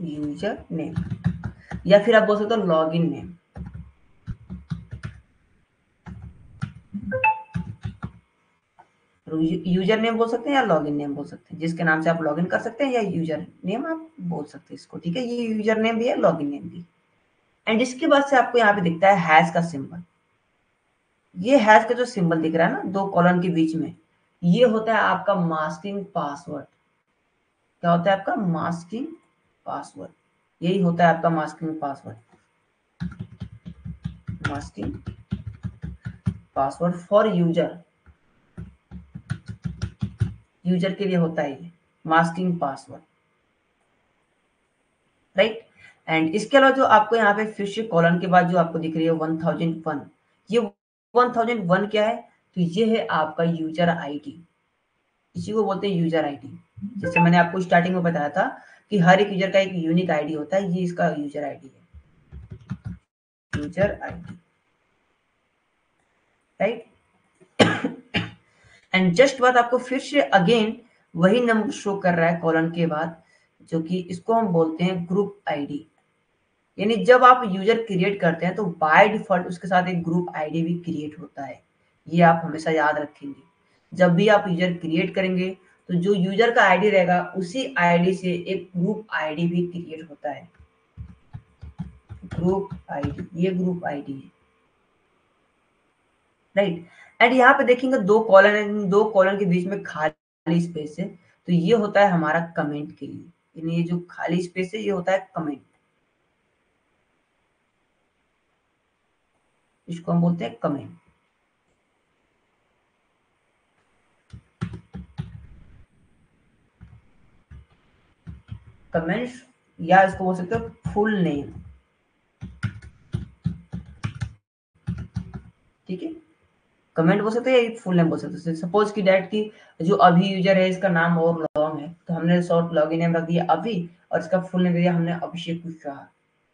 यूजर नेम, या फिर आप बोल सकते हो लॉगिन नेम। यूजर नेम बोल सकते हैं या लॉगिन नेम बोल सकते हैं, जिसके नाम से आप लॉगिन कर सकते हैं, या यूजर नेम आप बोल सकते हैं इसको, ठीक है। ये यूजर नेम भी है, लॉगिन नेम भी। एंड इसके बाद से आपको यहाँ पे दिखता है हैश का सिंबल। ये हैश का जो सिंबल दिख रहा है ना दो कॉलन के बीच में, ये होता है आपका मास्किंग पासवर्ड। क्या होता है आपका, मास्किंग पासवर्ड। यही होता है आपका masking password. Masking password for user, user के लिए होता है ये मास्किंग पासवर्ड, राइट। एंड इसके अलावा जो आपको यहाँ पे फिर से कॉलन के बाद जो आपको दिख रही है 1001, ये 1001 क्या है, तो ये है आपका यूजर आईडी। इसी को बोलते हैं यूजर आईडी। जैसे मैंने आपको स्टार्टिंग में बताया था कि हर एक यूजर का एक यूनिक आईडी होता है, ये इसका यूजर आईडी है, user ID, right. And just बाद आपको फिर से अगेन वही नंबर शो कर रहा है कॉलन के बाद, जो कि इसको हम बोलते हैं ग्रुप आईडी। यानी जब आप यूजर क्रिएट करते हैं तो बाय डिफॉल्ट उसके साथ एक ग्रुप आईडी भी क्रिएट होता है। ये आप हमेशा याद रखेंगे। जब भी आप यूजर क्रिएट करेंगे तो जो यूजर का आईडी रहेगा उसी आईडी से एक ग्रुप आईडी भी क्रिएट होता है। ग्रुप आईडी, ये ग्रुप आईडी है, राइट। एंड यहाँ पे देखेंगे दो कॉलन है, दो कॉलन के बीच में खाली स्पेस है, तो ये होता है हमारा कमेंट के लिए। यानी ये जो खाली स्पेस है ये होता है कमेंट, इसको हम बोलते हैं कमेंट। कमेंट्स, या इसको बोल सकते हो फुल नेम, ठीक है। कमेंट बोल सकते हैं या फुल नेम बोल सकते हैं। सपोज की डेट की जो अभी यूजर है इसका नाम और लॉन्ग है, तो हमने शॉर्ट लॉगिन नेम रख दिया अभी, और इसका फुल नेम दिया हमने अभिषेक कुशवाहा।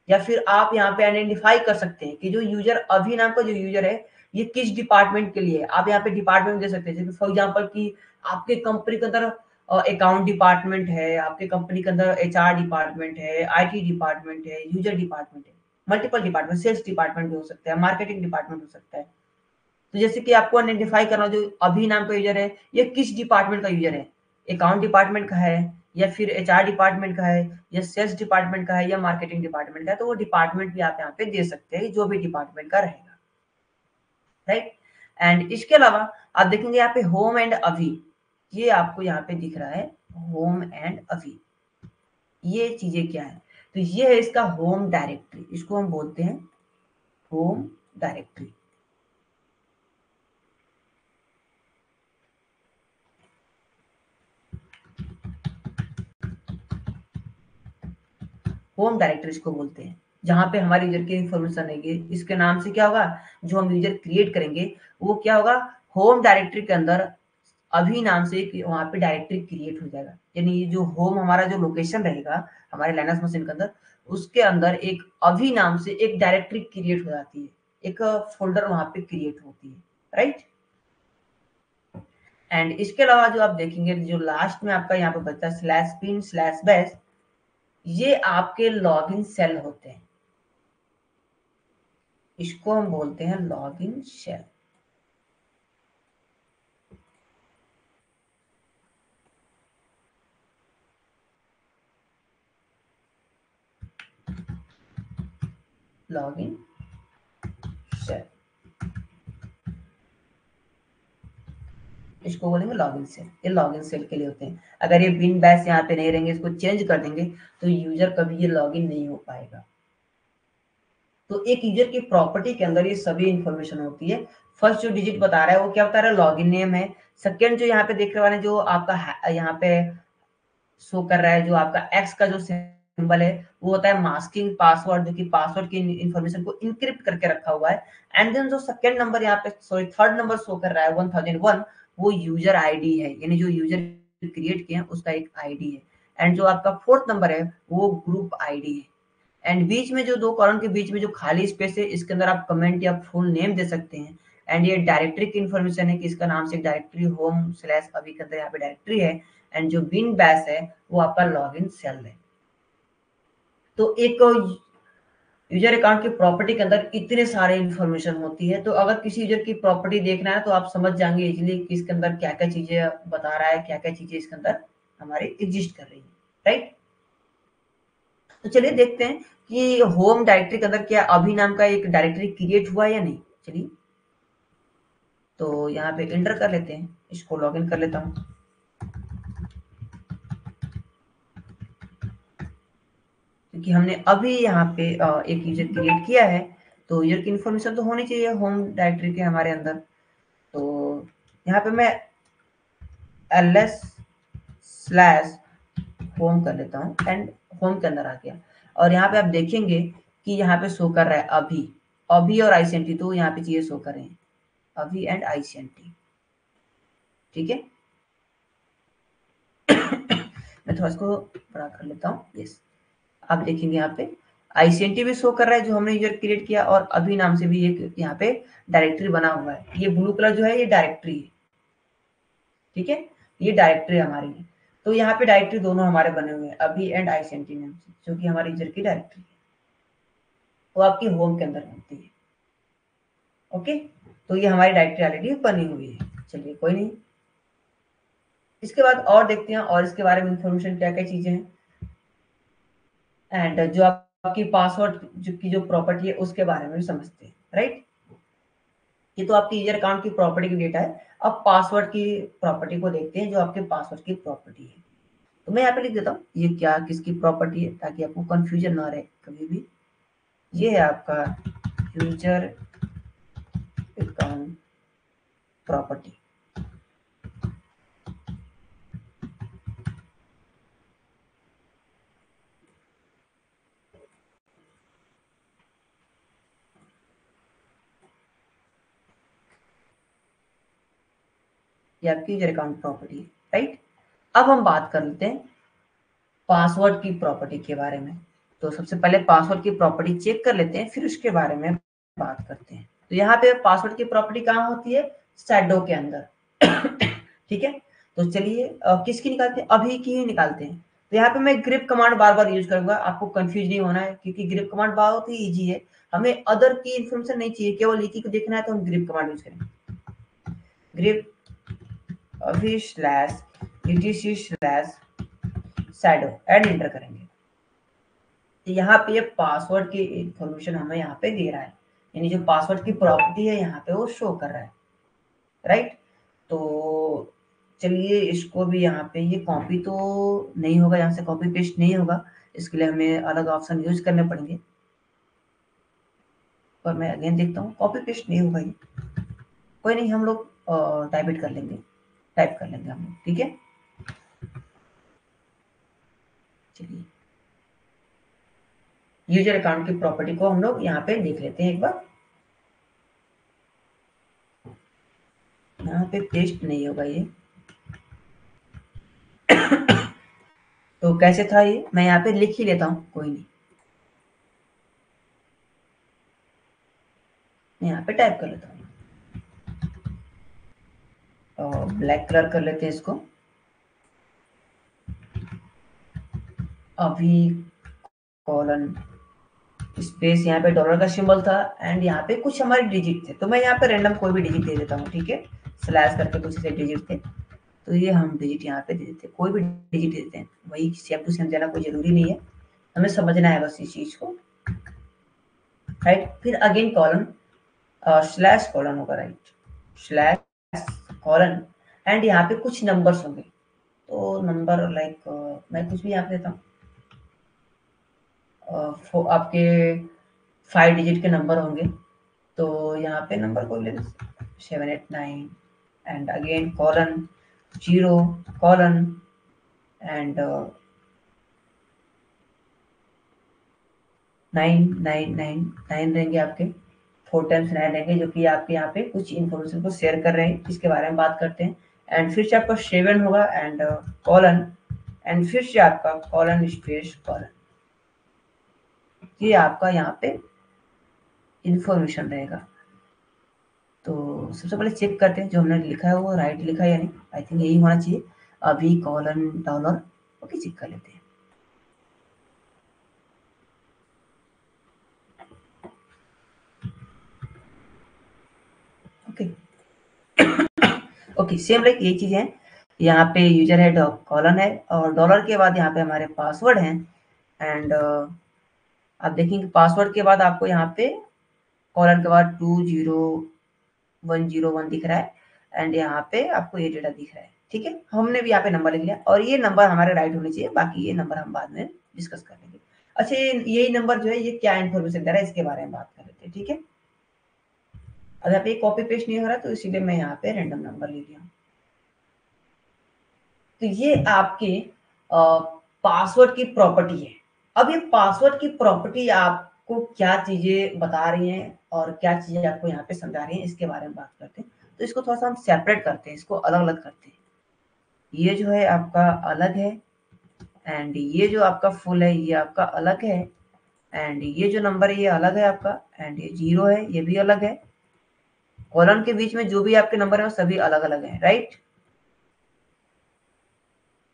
या फिर आप यहाँ पे आइडेंटिफाई कर सकते हैं कि जो यूजर अभी नाम का जो यूजर है ये किस डिपार्टमेंट के लिए है। आप यहाँ पे डिपार्टमेंट दे सकते हैं, जैसे फॉर एग्जाम्पल की आपके कंपनी के अंदर अकाउंट डिपार्टमेंट है, आपके कंपनी के अंदर एचआर डिपार्टमेंट है, आईटी डिपार्टमेंट है, यूजर डिपार्टमेंट है, मल्टीपल डिपार्टमेंट, सेल्स डिपार्टमेंट भी हो सकता है, मार्केटिंग डिपार्टमेंट हो सकता है। तो जैसे कि आपको आइडेंटिफाई करना, जो अभी नाम का यूजर है ये किस डिपार्टमेंट का यूजर है, अकाउंट डिपार्टमेंट का है, या फिर एचआर डिपार्टमेंट का है, या सेल्स डिपार्टमेंट का है, या मार्केटिंग डिपार्टमेंट का है, तो वो डिपार्टमेंट भी आप यहाँ पे दे सकते हैं, जो भी डिपार्टमेंट का रहेगा, राइट। एंड इसके अलावा आप देखेंगे यहाँ पे होम एंड अभी, ये आपको यहाँ पे दिख रहा है होम एंड अभी, ये चीजें क्या है? तो ये है इसका होम डायरेक्टरी, इसको हम बोलते हैं होम डायरेक्टरी। होम डायरेक्टरी इसको बोलते हैं, जहां पे हमारे यूजर की इंफॉर्मेशन रहेगी। इसके नाम से क्या होगा, जो हम यूजर क्रिएट करेंगे वो क्या होगा, होम डायरेक्टरी के अंदर अभी नाम से एक वहां पे डायरेक्टरी क्रिएट हो जाएगा। यानी ये जो होम हमारा जो लोकेशन रहेगा हमारे लाइनक्स मशीन के अंदर, उसके अंदर एक अभी नाम से एक डायरेक्टरी क्रिएट हो जाती है, एक फोल्डर वहां पे क्रिएट होती है, राइट। एंड इसके अलावा जो आप देखेंगे जो लास्ट में आपका यहाँ पे बचता है स्लैश पिन स्लैश बैश, ये आपके लॉगिन सेल होते हैं, इसको हम बोलते हैं लॉगिन शेल। लॉगिन शेल, इसको बोलेंगे लॉगिन सेल, ये लॉगिन सेल के लिए होते हैं। अगर ये बिन बैश यहाँ पे नहीं रहेंगे, इसको चेंज कर देंगे तो यूजर कभी ये लॉगिन नहीं हो पाएगा। तो एक यूजर की प्रॉपर्टी के अंदर ये सभी इंफॉर्मेशन होती है। फर्स्ट जो डिजिट बता रहा है वो क्या बता रहा है, लॉगिन नेम है। सेकेंड जो यहाँ पे देख रहे वाले जो आपका यहाँ पे शो कर रहा है, जो आपका एक्स का जो सिंबल है वो होता है मास्किंग पासवर्ड, जो कि पासवर्ड की इंफॉर्मेशन को इनक्रिप्ट करके रखा हुआ है। एंड देन जो सेकंड नंबर यहाँ पे सॉरी थर्ड नंबर शो कर रहा है 1001, वो यूजर आईडी है, यानी जो यूजर क्रिएट किए हैं उसका एक आईडी है। एंड जो आपका फोर्थ नंबर है वो ग्रुप आईडी है। एंड बीच में जो दो कॉलम के बीच में जो खाली स्पेस है, इसके अंदर आप कमेंट या फुल नेम दे सकते हैं। एंड ये डायरेक्टरी की इन्फॉर्मेशन है कि इसका नाम से डायरेक्टरी होम स्लैश अभी के अंदर यहाँ पे डायरेक्टरी है। एंड जो बिन बैश है वो आपका लॉगिन सेल है। तो एक यूजर अकाउंट की प्रॉपर्टी के अंदर इतने सारे इंफॉर्मेशन होती है, तो अगर किसी यूजर की प्रॉपर्टी देखना है तो आप समझ जाएंगे इजिली कि इसके अंदर क्या क्या चीजें बता रहा है, क्या क्या चीजें इसके अंदर हमारी एग्जिस्ट कर रही है, राइट। तो चलिए देखते हैं कि होम डायरेक्टरी के अंदर क्या अभी नाम का एक डायरेक्टरी क्रिएट हुआ है या नहीं। चलिए तो यहाँ पे एंटर कर लेते हैं, इसको लॉगिन कर लेता हूँ। क्योंकि हमने अभी यहाँ पे एक यूजर क्रिएट किया है, तो यूजर की इन्फॉर्मेशन तो होनी चाहिए होम डायरेक्टरी के हमारे अंदर। तो यहाँ पे मैं ls स्लैश होम कर लेता हूँ एंड होम के अंदर आ गया। और यहाँ पे आप देखेंगे कि यहाँ पे शो कर रहा है अभी, अभी और आईसीएनटी, तो यहाँ पे चीजें शो कर रहे हैं अभी एंड आईसीएनटी, ठीक है। मैं थोड़ा इसको बड़ा कर लेता हूँ, यस। आप देखेंगे यहाँ पे आईसीएनटी भी शो कर रहा है जो हमने यूजर क्रिएट किया, और अभी नाम से भी एक यहाँ पे डायरेक्टरी बना हुआ है। ये ब्लू कलर जो है ये डायरेक्टरी है, ठीक है, ये डायरेक्टरी हमारी है। तो यहाँ पे डायरेक्टरी दोनों हमारे बने हुए हैं अभी एंड आईसीएनटी नाम से, जो कि हमारे यूजर की डायरेक्टरी है, वो आपकी होम के अंदर होती है। ओके, तो ये हमारी डायरेक्टरी ऑलरेडी बनी हुई है। चलिए कोई नहीं, इसके बाद और देखते हैं और इसके बारे में इंफॉर्मेशन क्या क्या चीजें हैं। एंड जो आपकी पासवर्ड की जो प्रॉपर्टी है उसके बारे में भी समझते हैं, राइट। ये तो आपकी यूजर अकाउंट की प्रॉपर्टी की डेटा है। अब पासवर्ड की प्रॉपर्टी को देखते हैं, जो आपके पासवर्ड की प्रॉपर्टी है। तो मैं यहाँ पे लिख देता हूँ ये क्या किसकी प्रॉपर्टी है, ताकि आपको कंफ्यूजन ना रहे कभी भी। ये है आपका यूजर अकाउंट प्रॉपर्टी। ये आपकी यूजर अकाउंट प्रॉपर्टी है, राइट। अब हम बात कर लेते हैं पासवर्ड की प्रॉपर्टी के बारे में। तो सबसे पहले पासवर्ड की प्रॉपर्टी चेक कर लेते हैं, फिर उसके बारे में बात करते हैं। तो यहाँ पे पासवर्ड की प्रॉपर्टी कहाँ होती है, शैडो के अंदर। ठीक है, तो चलिए किसकी निकालते हैं, अभी की ही निकालते हैं। तो यहाँ पे मैं ग्रिप कमांड बार बार यूज करूंगा, आपको कंफ्यूज नहीं होना है, क्योंकि ग्रिप कमांड बहुत ही ईजी है। हमें अदर की इन्फॉर्मेशन नहीं चाहिए, केवल एक ही को देखना है, तो हम ग्रिप कमांड यूज करेंगे। ग्रिप अभी slash etc slash shadow and enter करेंगे। तो यहाँ पे ये पासवर्ड की इंफॉर्मेशन हमें यहाँ पे दे रहा है, यानी जो पासवर्ड की प्रॉपर्टी है यहाँ पे वो शो कर रहा है। राइट। तो चलिए इसको भी यहाँ पे, ये कॉपी तो नहीं होगा, यहाँ से कॉपी पेस्ट नहीं होगा, इसके लिए हमें अलग ऑप्शन यूज करने पड़ेंगे। पर मैं अगेन देखता हूँ, कॉपी पेस्ट नहीं होगा ये, कोई नहीं, हम लोग टाइप कर लेंगे, टाइप कर लेंगे हम लोग, ठीक है। चलिए यूजर अकाउंट की प्रॉपर्टी को हम लोग यहाँ पे देख लेते हैं एक बार। यहाँ पे पेस्ट नहीं होगा ये। तो कैसे था ये, मैं यहाँ पे लिख ही लेता हूँ, कोई नहीं, मैं यहाँ पे टाइप कर लेता हूँ, और ब्लैक कलर कर लेते हैं इसको। अभी कॉलन स्पेस, यहाँ पे डॉलर का सिंबल था, एंड यहाँ पे कुछ हमारे डिजिट थे, तो मैं यहाँ पे रैंडम कोई भी डिजिट दे देता हूँ, ठीक है। स्लैश करके कुछ ऐसे डिजिट थे, तो ये हम डिजिट यहाँ पे दे देते हैं, कोई भी डिजिट दे देते हैं, वही सेम टू सेम देना कोई जरूरी नहीं है, हमें समझना है बस इस चीज को, राइट। फिर अगेन कॉलन, स्लैश कॉलन होगा, राइट, स्लैश कॉलन, एंड यहाँ पे कुछ नंबर्स होंगे, तो नंबर लाइक मैं कुछ भी यहाँ पे देता हूँ, आपके 5 डिजिट के नंबर होंगे, तो यहाँ पे नंबर को ले 789, and again colon 0 colon, and 9 रहेंगे आपके, 4 टाइम्स 9 रहेंगे, जो कि आपके यहाँ पे कुछ इन्फॉर्मेशन को शेयर कर रहे हैं, इसके बारे में बात करते हैं। एंड फिर से आपका 7 होगा, एंड कॉलन, एंड फिर से आपका कॉलन स्पेस कॉलन, ये आपका यहाँ पे इंफॉर्मेशन रहेगा। तो सबसे पहले चेक करते हैं जो हमने लिखा है वो राइट लिखा है या नहीं, आई थिंक यही होना चाहिए। अभी कॉलन डॉलर, ओके, चेक कर लेते हैं। ओके ओके, सेम लाइक ये चीज है, यहाँ पे यूजर है, कॉलन है, और डॉलर के बाद यहाँ पे हमारे पासवर्ड है, एंड आप देखेंगे पासवर्ड के बाद आपको यहाँ पे कॉलन के बाद 20101 दिख रहा है, एंड यहाँ पे आपको ये डेटा दिख रहा है, ठीक है। हमने भी यहाँ पे नंबर लिख लिया, और ये नंबर हमारे राइट होने चाहिए, बाकी ये नंबर हम बाद में डिस्कस कर लेंगे। अच्छा, यही नंबर जो है ये क्या इन्फॉर्मेशन दे रहा है, इसके बारे में बात कर लेते हैं, ठीक है। अब यहाँ पे कॉपी पेस्ट नहीं हो रहा, तो इसीलिए मैं यहाँ पे रैंडम नंबर ले लिया। तो ये आपके पासवर्ड की प्रॉपर्टी है। अब ये पासवर्ड की प्रॉपर्टी आपको क्या चीजें बता रही हैं और क्या चीजें आपको यहाँ पे समझा रही हैं, इसके बारे में बात करते हैं। तो इसको थोड़ा सा हम सेपरेट करते हैं, इसको अलग अलग करते हैं। ये जो है आपका अलग है, एंड ये जो आपका फुल है ये आपका अलग है, एंड ये जो नंबर है ये अलग है आपका, एंड ये 0 है ये भी अलग है। कॉलन के बीच में जो भी आपके नंबर है वो सभी अलग अलग है, राइट।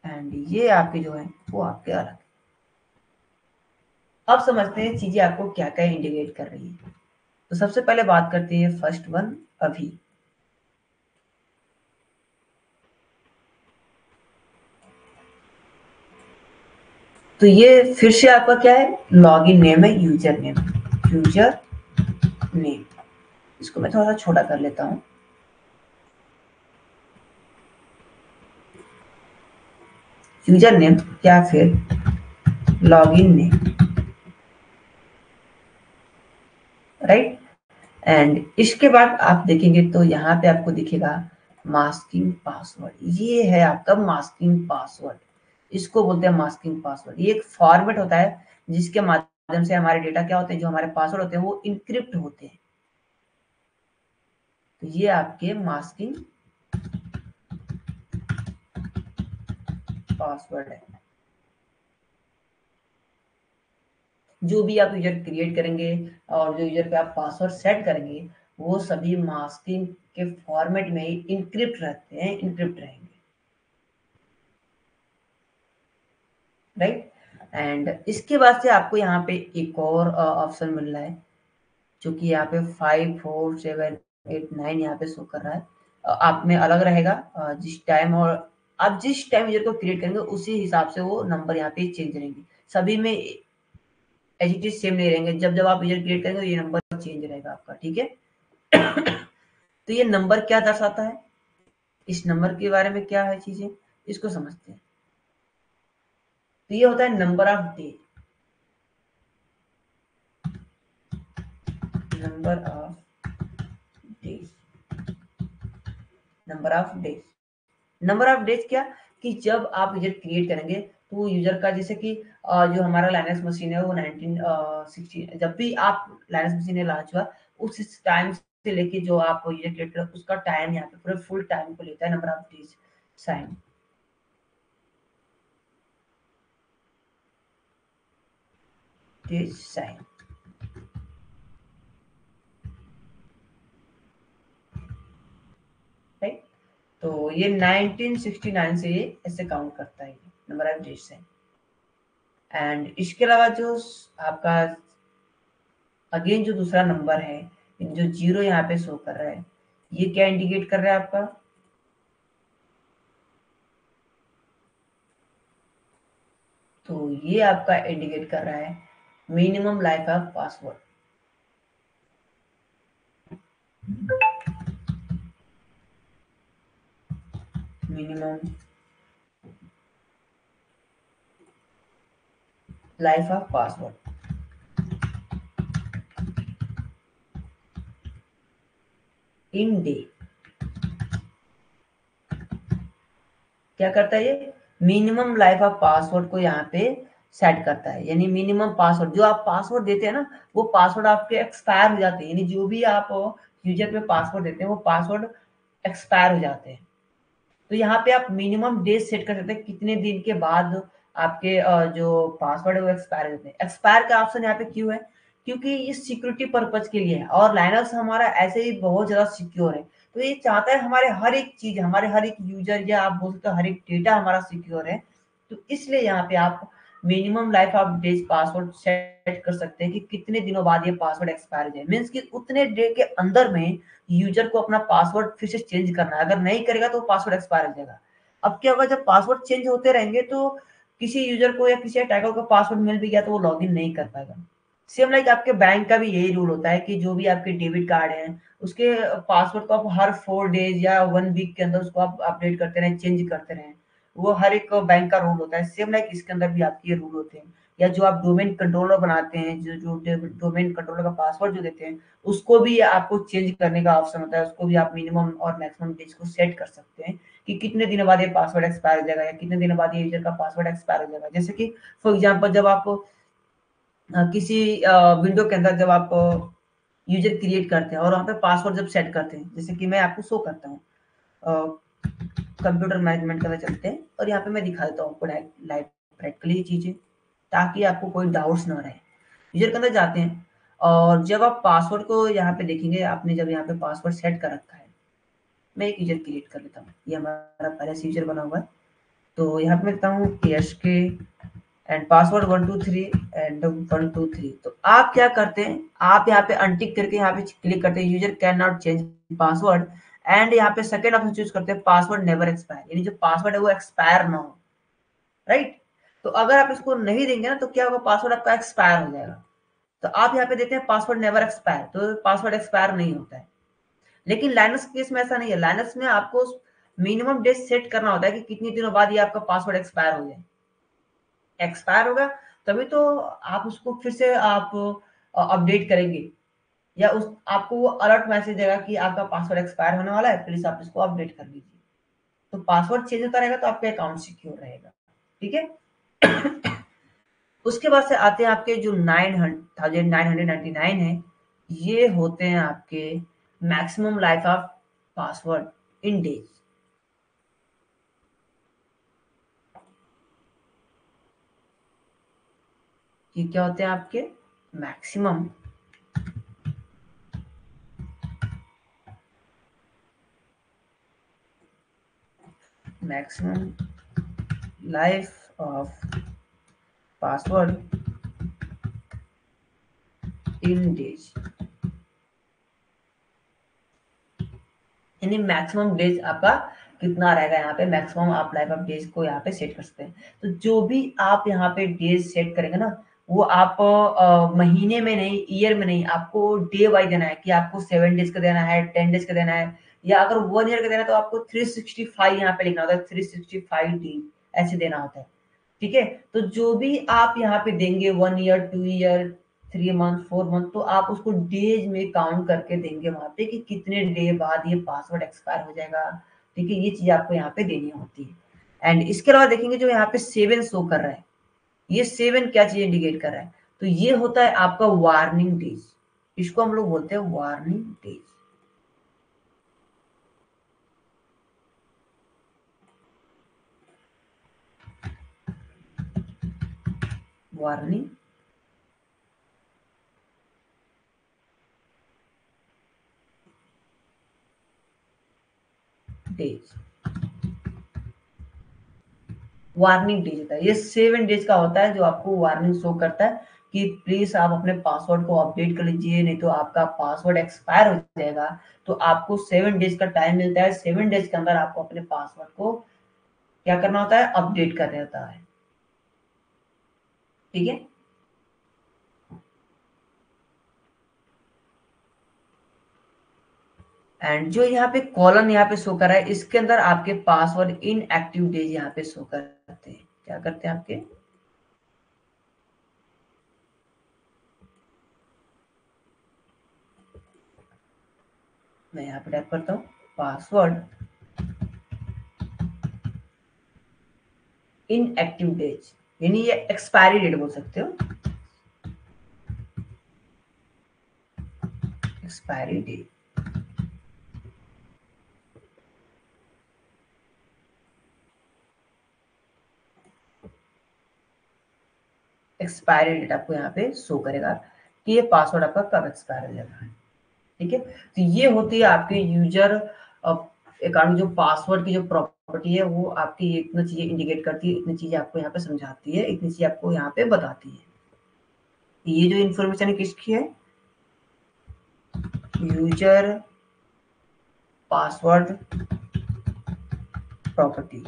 एंड ये आपके जो है वो आपके अलग है। अब समझते हैं चीजें आपको क्या क्या इंडिकेट कर रही है। तो सबसे पहले बात करते हैं फर्स्ट वन, अभी। तो ये फिर से आपका क्या है, लॉगिन नेम है, यूजर नेम, यूजर नेम। इसको मैं थोड़ा सा छोटा कर लेता हूं। यूजर नेम या फिर लॉगिन नेम, राइट। एंड इसके बाद आप देखेंगे तो यहाँ पे आपको दिखेगा मास्किंग पासवर्ड, ये है आपका मास्किंग पासवर्ड। इसको बोलते हैं मास्किंग पासवर्ड। ये एक फॉर्मेट होता है जिसके माध्यम से हमारे डेटा क्या होते हैं, जो हमारे पासवर्ड होते हैं वो इनक्रिप्ट होते हैं। तो ये आपके मास्किंग पासवर्ड है। जो भी आप यूजर क्रिएट करेंगे और जो यूजर पे आप पासवर्ड सेट करेंगे वो सभी मास्किंग के फॉर्मेट में ही इनक्रिप्ट रहते हैं, इनक्रिप्ट रहेंगे, राइट। एंड इसके बाद से आपको यहाँ पे एक और ऑप्शन मिल रहा है, जो कि यहाँ पे 5 4 7 8 9 यहाँ पे शो कर रहा है। आप में अलग रहेगा, जिस टाइम, और आप जिस टाइम यूजर को क्रिएट करेंगे उसी हिसाब से वो नंबर यहाँ पे चेंज रहेंगे, सभी में एज इट इज सेम नहीं रहेंगे। जब जब आप यूजर क्रिएट करेंगे ये नंबर चेंज रहेगा आपका, ठीक है। तो ये नंबर क्या दर्शाता है, इस नंबर के बारे में क्या है चीजें, इसको समझते हैं। तो ये होता है number of day, number of days, number of days, number of days क्या, कि जब आप यूजर क्रिएट करेंगे तो वो यूजर का, जैसे कि जो हमारा लाइनक्स मशीन है वो 1960, जब भी आप लाइनक्स मशीन लॉन्च हुआ उस टाइम से लेके जो आप यूजर क्रिएट कर उसका टाइम यहाँ पे पूरे फुल टाइम को लेता है number of days since, days since, right. तो ये 1969 से ये ऐसे काउंट करता है number of days since. And इसके अलावा जो आपका अगेन जो दूसरा नंबर है, जो जीरो यहाँ पे शो कर रहा है, ये क्या इंडिकेट कर रहा है आपका, तो ये आपका इंडिकेट कर रहा है minimum life of password, minimum life of password in day. क्या करता है ये, मिनिमम लाइफ ऑफ पासवर्ड को यहाँ पे सेट करता है, यानी मिनिमम पासवर्ड जो आप पासवर्ड देते हैं ना, वो पासवर्ड आपके एक्सपायर हो जाते हैं, यानी जो भी आप यूजर पे पासवर्ड देते हैं वो पासवर्ड एक्सपायर हो जाते हैं। तो यहाँ पे आप मिनिमम डेज सेट कर सकते हैं, कितने दिन के बाद आपके जो पासवर्ड है वो एक्सपायर हो जाते हैं। एक्सपायर का ऑप्शन यहाँ पे क्यों है, क्योंकि ये सिक्योरिटी पर्पज के लिए है, और लाइनक्स हमारा ऐसे ही बहुत ज्यादा सिक्योर है, तो ये चाहता है हमारे हर एक चीज, हमारे हर एक यूजर या आप बोल सकते हो हर एक डेटा हमारा सिक्योर है। तो इसलिए यहाँ पे आप minimum life of days password set कर सकते हैं कि कितने दिनों बाद ये पासवर्ड एक्सपायर हो जाए, मीन्स कि उतने डे के अंदर में यूजर को अपना पासवर्ड फिर से चेंज करना है, अगर नहीं करेगा तो पासवर्ड एक्सपायर हो जाएगा। अब क्या होगा, जब पासवर्ड चेंज होते रहेंगे तो किसी यूजर को या किसी अटैकर को पासवर्ड मिल भी गया तो वो लॉगिन नहीं कर पाएगा। सेम लाइक आपके बैंक का भी यही रूल होता है कि जो भी आपके डेबिट कार्ड है उसके पासवर्ड को आप हर 4 डेज या 1 वीक के अंदर उसको आप अपडेट करते रहें, चेंज करते रहें, वो हर एक बैंक का रूल होता है। सेम लाइक इसके अंदर भी आपके रूल होते हैं। या जो आप डोमेन कंट्रोलर बनाते हैं, जो जो डोमेन कंट्रोलर का पासवर्ड जो देते हैं उसको भी आपको चेंज करने का ऑप्शन होता है, उसको भी आप मिनिमम और मैक्सिमम डेज को सेट कर सकते हैं कि कितने दिनों बाद ये पासवर्ड एक्सपायर हो जाएगा या कितने दिनों बाद ये यूजर का पासवर्ड एक्सपायर हो जाएगा। जैसे कि फॉर एग्जांपल जब आप किसी विंडो के अंदर जब आप यूजर क्रिएट करते हैं और वहाँ पे पासवर्ड जब सेट करते हैं, जैसे कि मैं आपको शो करता हूँ, कंप्यूटर मैनेजमेंट के अंदर चलते हैं और यहाँ पे मैं दिखा देता हूँ आपको लाइव प्रैक्टिकली चीजें, ताकि आपको कोई डाउट्स ना रहे। यूजर के अंदर जाते हैं और जब आप पासवर्ड को यहाँ पे देखेंगे, आपने जब यहाँ पे पासवर्ड सेट कर रखा है, मैं एक यूजर क्रिएट कर लेता हूँ, ये हमारा पहले से यूजर बना हुआ है। तो यहाँ पे मैं लिखता हूँ KSK एंड पासवर्ड 123 एंड 123। तो आप क्या करते हैं, आप यहाँ पे अनटिक करके यहाँ पे क्लिक करते हैं user can not change password, and यहाँ पे सेकंड ऑप्शन चूज करते हैं पासवर्ड नेवर एक्सपायर, यानी जो पासवर्ड है वो एक्सपायर ना हो, राइट। तो अगर आप इसको नहीं देंगे ना तो क्या होगा, पासवर्ड आपका एक्सपायर हो जाएगा। तो आप यहाँ पे देते हैं पासवर्ड नेवर एक्सपायर, तो पासवर्ड एक्सपायर नहीं होता है। लेकिन लाइनक्स केस में ऐसा नहीं है, लाइनक्स में आपको मिनिमम डेट सेट करना होता है कि कितनी दिनों बाद ये आपका पासवर्ड एक्सपायर हो जाए। एक्सपायर होगा तभी तो आप उसको फिर से आप अपडेट करेंगे, या उस आपको वो अलर्ट मैसेज देगा कि आपका पासवर्ड एक्सपायर होने वाला है, प्लीज आप इसको अपडेट कर लीजिए। तो पासवर्ड चेंज होता रहेगा तो आपका अकाउंट सिक्योर रहेगा, ठीक है। उसके बाद से आते हैं आपके जो 9,999 है, ये होते हैं आपके maximum life of password in days. ये क्या होते हैं आपके maximum maximum life of password in days, यानी मैक्सिमम डेज आपका कितना रहेगा, यहाँ पे मैक्सिमम आप लाइफ ऑफ डेज को यहाँ पे सेट कर सकते हैं। तो जो भी आप यहाँ पे डेज सेट करेंगे ना, वो आप महीने में नहीं, ईयर में नहीं, आपको डे वाइज देना है कि आपको 7 डेज का देना है, 10 डेज का देना है, या अगर 1 ईयर का देना है तो आपको 365 यहाँ पे लिखना होता है, 365 डे ऐसे देना होता है। ठीक है, तो जो भी आप यहाँ पे देंगे 1 ईयर, 2 ईयर, 3 मंथ, 4 मंथ, तो आप उसको डेज में काउंट करके देंगे वहां पे कि कितने डे बाद ये पासवर्ड एक्सपायर हो जाएगा। ठीक है, ये चीज आपको यहाँ पे देनी होती है। एंड इसके अलावा देखेंगे जो यहाँ पे 7 शो कर रहा है, ये 7 क्या चीज इंडिकेट कर रहा है, तो ये होता है आपका वार्निंग डेज। इसको हम लोग बोलते हैं warning days. Warning days, warning days होता है, ये 7 डेज का होता है जो आपको वार्निंग शो करता है कि प्लीज आप अपने पासवर्ड को अपडेट कर लीजिए, नहीं तो आपका पासवर्ड एक्सपायर हो जाएगा। तो आपको 7 डेज का टाइम मिलता है, 7 डेज के अंदर आपको अपने पासवर्ड को क्या करना होता है, अपडेट करना होता है। ठीक है, एंड जो यहाँ पे कॉलम यहाँ पे शो कर रहा है, इसके अंदर आपके पासवर्ड इनएक्टिव डेज यहाँ पे शो करते हैं। क्या करते हैं आपके, मैं यहाँ पे टाइप करता हूँ पासवर्ड इनएक्टिव डेज, यानी ये एक्सपायरी डेट बोल सकते हो, एक्सपायरी डेट। एक्सपायरी डेट आपको यहाँ पे शो करेगा कि ये पासवर्ड आपका कब एक्सपायर हो जाएगा। ठीक है, तो ये होती है आपके यूजर अकाउंट जो पासवर्ड की जो प्रॉपर्टी है, वो आपकी इतनी चीजें इंडिकेट करती है, इतनी चीजें आपको यहाँ पे समझाती है, इतनी चीजें आपको यहाँ पे बताती है। ये जो इन्फॉर्मेशन है किसकी है, यूजर पासवर्ड प्रॉपर्टी।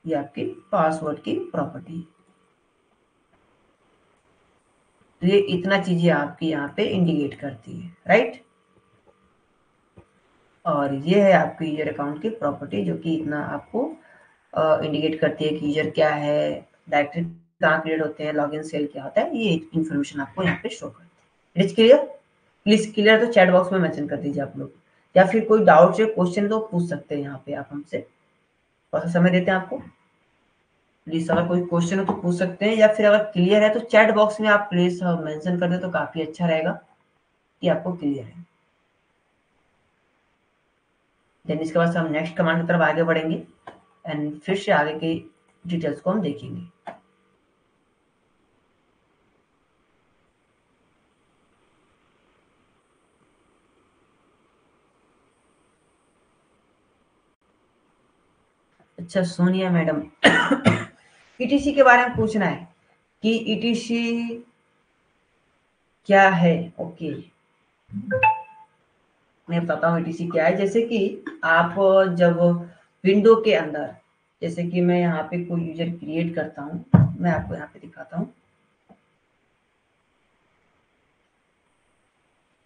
ये आपकी पासवर्ड की प्रॉपर्टी है। तो ये इतना चीजें आपकी यहाँ पे इंडिकेट करती है, राइट। और ये है आपकी यूजर अकाउंट की प्रॉपर्टी जो कि इतना आपको इंडिकेट करती है कि यूजर क्या है, डायरेक्टरी कहाँ क्रिएट होते हैं, लॉगिन सेल क्या होता है, ये इन्फॉर्मेशन आपको यहाँ पे शो करती है। It is clear, please clear तो चैट बॉक्स में मेंशन कर दीजिए आप लोग, या फिर कोई डाउट या क्वेश्चन तो पूछ सकते हैं यहाँ पे आप हमसे, थोड़ा सा समय देते हैं आपको। प्लीज अगर कोई क्वेश्चन हो तो पूछ सकते हैं, या फिर अगर क्लियर है तो चैट बॉक्स में आप प्लीज मेंशन कर दे तो काफी अच्छा रहेगा कि आपको क्लियर है। देन इसके बाद हम नेक्स्ट कमांड की तरफ आगे बढ़ेंगे एंड फिर से आगे की डिटेल्स को हम देखेंगे। अच्छा सोनिया मैडम, ईटीसी के बारे में पूछना है कि ईटीसी क्या है। ओके, मैं बताता हूँ ईटीसी क्या है। जैसे कि आप जब विंडो के अंदर, जैसे कि मैं यहाँ पे कोई यूजर क्रिएट करता हूँ, मैं आपको यहाँ पे दिखाता हूँ।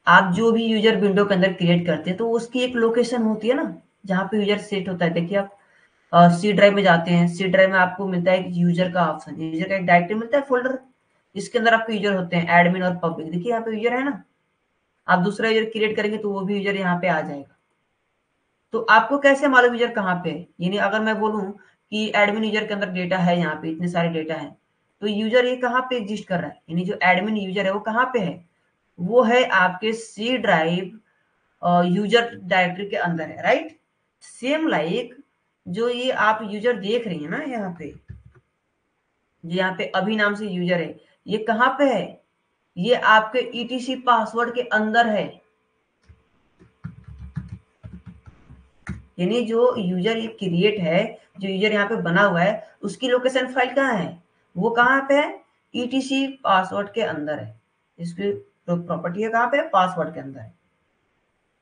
आप जो भी यूजर विंडो के अंदर क्रिएट करते हैं तो उसकी एक लोकेशन होती है ना, जहाँ पे यूजर सेट होता है। देखिए आप सी ड्राइव में जाते हैं, सी ड्राइव में आपको मिलता है यूजर का ऑप्शन, यूजर का एक डायरेक्टरी मिलता है, फोल्डर, जिसके अंदर आपके यूजर होते हैं एडमिन और पब्लिक। देखिए यहाँ पे यूजर है ना, आप दूसरा यूजर क्रिएट करेंगे तो वो भी यूजर यहाँ पे आ जाएगा। तो आपको कैसे मालूम यूजर कहाँ पे है, यानी अगर मैं बोलूँ कि एडमिन यूजर के अंदर डेटा है, यहाँ पे इतने सारे डेटा है, तो यूजर ये कहाँ पे एग्जिस्ट कर रहा है, यानी जो एडमिन यूजर है वो कहाँ पे है, वो है आपके सी ड्राइव यूजर डायरेक्टरी के अंदर है, राइट। सेम लाइक जो ये आप यूजर देख रही है ना यहाँ पे, जो यहाँ पे अभी नाम से यूजर है, ये कहाँ पे है, ये आपके ईटीसी पासवर्ड के अंदर है। यानी जो यूजर ये क्रिएट है, जो यूजर यहाँ पे बना हुआ है, उसकी लोकेशन फाइल कहाँ है, वो कहाँ पे है, ईटीसी पासवर्ड के अंदर है। इसकी प्रॉपर्टी है कहाँ पे, पासवर्ड के अंदर है।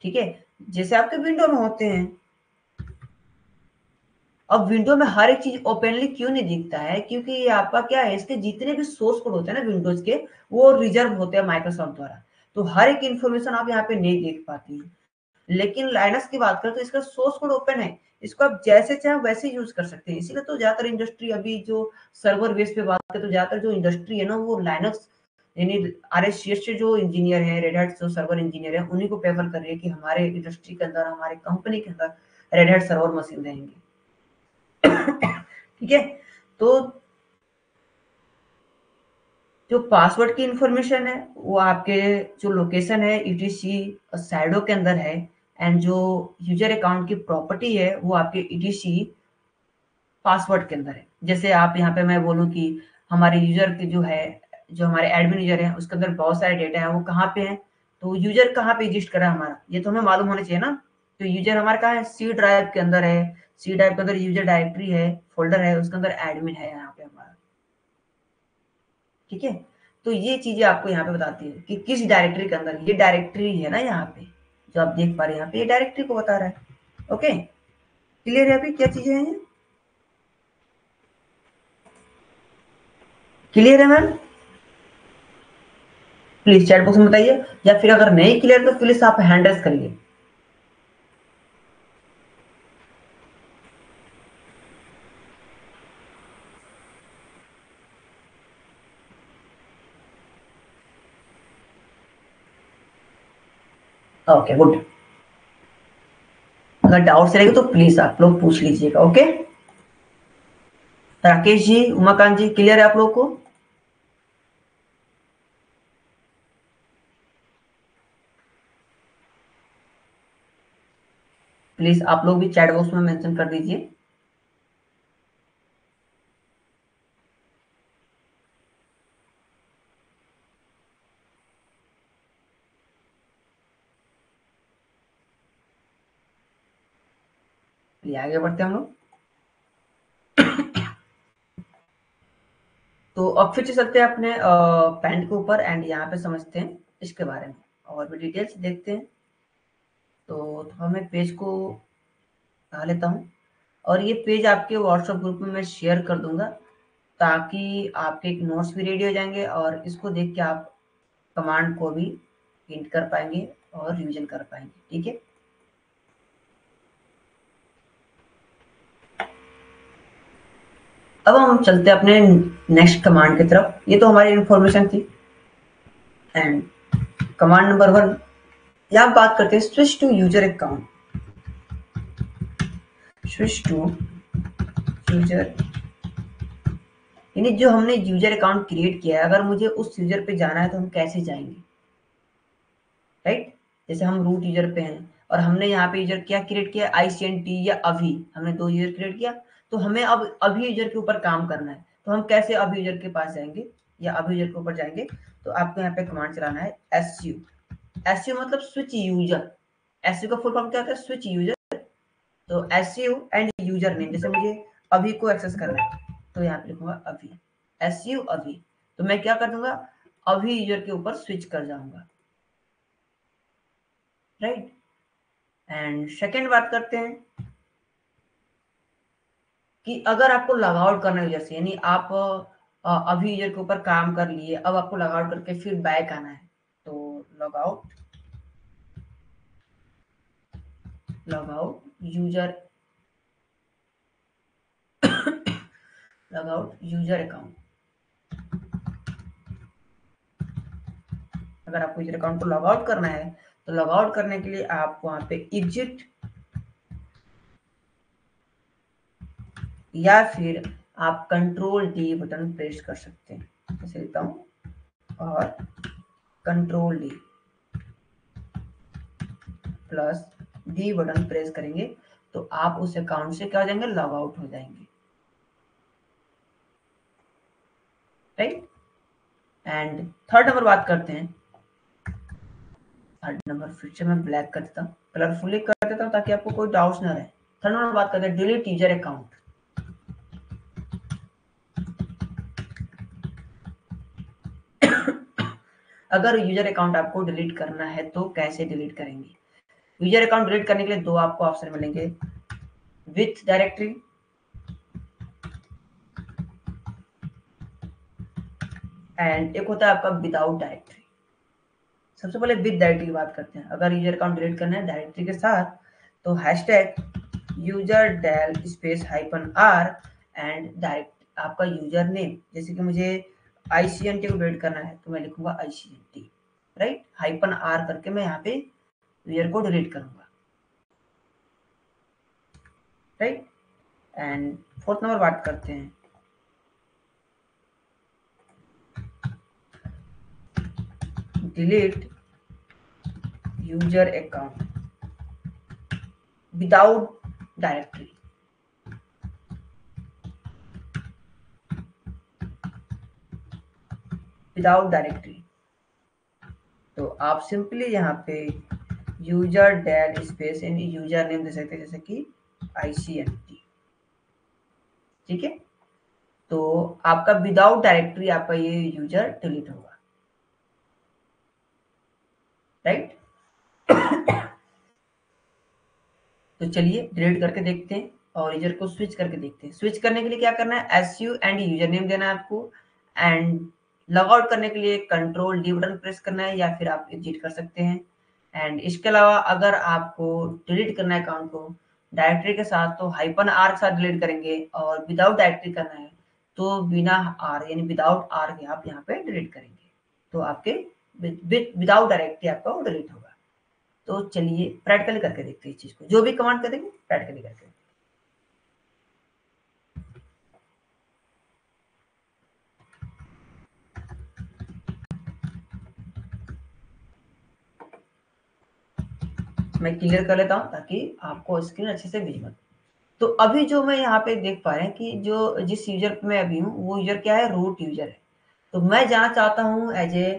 ठीक है, जैसे आपके विंडो में होते हैं, अब विंडो में हर एक चीज ओपनली क्यों नहीं दिखता है, क्योंकि ये आपका क्या है, इसके जितने भी सोर्स कोड होते हैं ना विंडोज के, वो रिजर्व होते हैं माइक्रोसॉफ्ट द्वारा, तो हर एक इन्फॉर्मेशन आप यहाँ पे नहीं देख पाती हैं। लेकिन लाइनक्स की बात करें तो इसका सोर्स कोड ओपन है, इसको आप जैसे चाहे वैसे यूज कर सकते हैं। इसीलिए तो ज्यादातर इंडस्ट्री अभी जो सर्वर बेस पे बात करें तो ज्यादातर जो इंडस्ट्री है ना वो लाइनक्स यानी RSCS से जो इंजीनियर है, रेड हैट जो सर्वर इंजीनियर है, उन्हीं को प्रेफर कर रही है कि हमारे इंडस्ट्री के अंदर, हमारे कंपनी के अंदर रेड हैट सर्वर मशीन रहेंगे। ठीक है, तो जो पासवर्ड की इंफॉर्मेशन है वो आपके जो लोकेशन है ETC शैडो के अंदर है, एंड जो यूजर अकाउंट की प्रॉपर्टी है वो आपके ETC पासवर्ड के अंदर है। जैसे आप यहाँ पे मैं बोलूँ कि हमारे यूजर के जो है, जो हमारे एडमिन यूजर है उसके अंदर बहुत सारे डेटा है, वो कहाँ पे है, तो यूजर कहाँ पे एग्जिस्ट कर रहा है हमारा, ये तो हमें मालूम होना चाहिए ना। तो यूजर हमारा कहाँ है, सी ड्राइव के अंदर है, सी ड्राइव के अंदर यूजर डायरेक्टरी है, फोल्डर है, उसके अंदर एडमिन है यहाँ पे हमारा। ठीक है, तो ये चीजें आपको यहाँ पे बताती है कि किस डायरेक्टरी के अंदर, ये डायरेक्टरी है ना यहाँ पे जो आप देख पा रहे हैं, यहाँ पे ये डायरेक्टरी को बता रहा है। ओके, क्लियर है अभी क्या चीजें हैं, क्लियर है मैम? प्लीज चैट बॉक्स में बताइए, या फिर अगर नहीं क्लियर तो प्लीज आप हैंड रेस करिए। ओके गुड, अगर डाउट्स रहेगा तो प्लीज आप लोग पूछ लीजिएगा। ओके, राकेश जी, उमाकांत जी, क्लियर है आप लोग को? प्लीज आप लोग भी चैट बॉक्स में मेंशन कर दीजिए। आगे बढ़ते हैं हम लोग। तो अब फिर से चलते हैं अपने पैंट के ऊपर, एंड यहाँ पे समझते हैं इसके बारे में और भी डिटेल्स देखते हैं। तो मैं पेज को उठा लेता हूँ, और ये पेज आपके व्हाट्सएप ग्रुप में मैं शेयर कर दूंगा, ताकि आपके नोट्स भी रेडी हो जाएंगे और इसको देख के आप कमांड को भी प्रिंट कर पाएंगे और रिवीजन कर पाएंगे। ठीक है, अब हम चलते हैं अपने नेक्स्ट कमांड की तरफ। ये तो हमारी इंफॉर्मेशन थी, एंड कमांड नंबर 1, यहाँ बात करते हैं switch to user account. Switch to user, यानी जो हमने यूजर अकाउंट क्रिएट किया है, अगर मुझे उस यूजर पे जाना है तो हम कैसे जाएंगे, राइट? जैसे हम रूट यूजर पे हैं और हमने यहाँ पे यूजर क्या क्रिएट किया, ICNT या अभी, हमने 2 यूजर क्रिएट किया, तो हमें अब अभी यूजर के ऊपर काम करना है, तो हम कैसे अभी यूजर के पास जाएंगे या अभी यूजर के ऊपर जाएंगे? तो आपको यहाँ पे कमांड चलाना है SU। SU मतलब स्विच यूजर, SU का फुल फॉर्म क्या होता है, स्विच यूजर। तो SU एंड यूजर नेम, जैसे मुझे अभी को एक्सेस करना है तो यहाँ पे लिखूंगा अभी, SU अभी, तो मैं क्या कर दूंगा, अभी यूजर के ऊपर स्विच कर जाऊंगा, राइट? एंड सेकेंड बात करते हैं कि अगर आपको लॉग आउट करना है यूजर से, यानी आप अभी यूजर के ऊपर काम कर लिए, अब आपको लॉग आउट करके फिर बैक आना है, तो log out user, log out user account. अगर आपको यूजर अकाउंट को लॉग आउट करना है तो लॉग आउट करने के लिए आप वहां पे एग्जिट या फिर आप कंट्रोल D बटन प्रेस कर सकते हैं। जैसे लिखता हूं, और control D plus D button press करेंगे तो आप उस अकाउंट से क्या हो जाएंगे, लॉग आउट हो जाएंगे, राइट? एंड थर्ड नंबर बात करते हैं, थर्ड नंबर फिर से मैं ब्लैक कर देता हूँ, कलरफुली कर देता हूँ ताकि आपको कोई डाउट्स ना रहे। थर्ड नंबर बात करते हैं डिलीट यूजर अकाउंट। अगर यूजर अकाउंट आपको डिलीट करना है तो कैसे डिलीट करेंगे? यूजर अकाउंट डिलीट करने के लिए 2 आपको ऑप्शन मिलेंगे, विथ डायरेक्टरी एंड एक होता है आपका विदाउट डायरेक्टरी। सबसे पहले विद डायरेक्टरी की बात करते हैं। अगर यूजर अकाउंट डिलीट करना है डायरेक्टरी के साथ तो hashtag user del space -r and direct आपका यूजर नेम, जैसे कि मुझे ICNT को डिलीट करना है तो मैं लिखूंगा ICNT, राइट, -r करके मैं यहाँ पे यूजर को डिलीट करूंगा, राइट। एंड फोर्थ नंबर बात करते हैं, delete user account without directory. Without directory तो आप सिंपली यहाँ पे user del space in user name दे सकते हैं, जैसे कि ICNT, ठीक है। तो आपका विदाउट डायरेक्टरी आपका ये यूजर डिलीट होगा, राइट। तो चलिए डिलीट करके देखते हैं और यूजर को स्विच करके देखते हैं। स्विच करने के लिए क्या करना है, SU एंड यूजर नेम देना है आपको, एंड लॉग आउट करने के लिए कंट्रोल D बटन प्रेस करना है या फिर आप एग्जिट कर सकते हैं। एंड इसके अलावा अगर आपको डिलीट करना है अकाउंट को डायरेक्टरी के साथ तो -r के साथ डिलीट करेंगे, और विदाउट डायरेक्टरी करना है तो बिना r यानी विदाउट r के आप यहाँ पे डिलीट करेंगे, तो आपके विदाउट डायरेक्टरी आपका वो डिलीट होगा। तो चलिए प्रैक्टिकली करके देखते हैं इस चीज को, जो भी कमांड करेंगे प्रैक्टिकली करके। मैं क्लियर कर लेता हूँ ताकि आपको स्क्रीन अच्छे से विजिबल। तो अभी जो मैं यहाँ पे देख पा रहे हैं कि जो जिस यूजर पे मैं अभी हूँ वो यूजर क्या है, रूट यूजर है। तो मैं जाना चाहता हूँ एज ए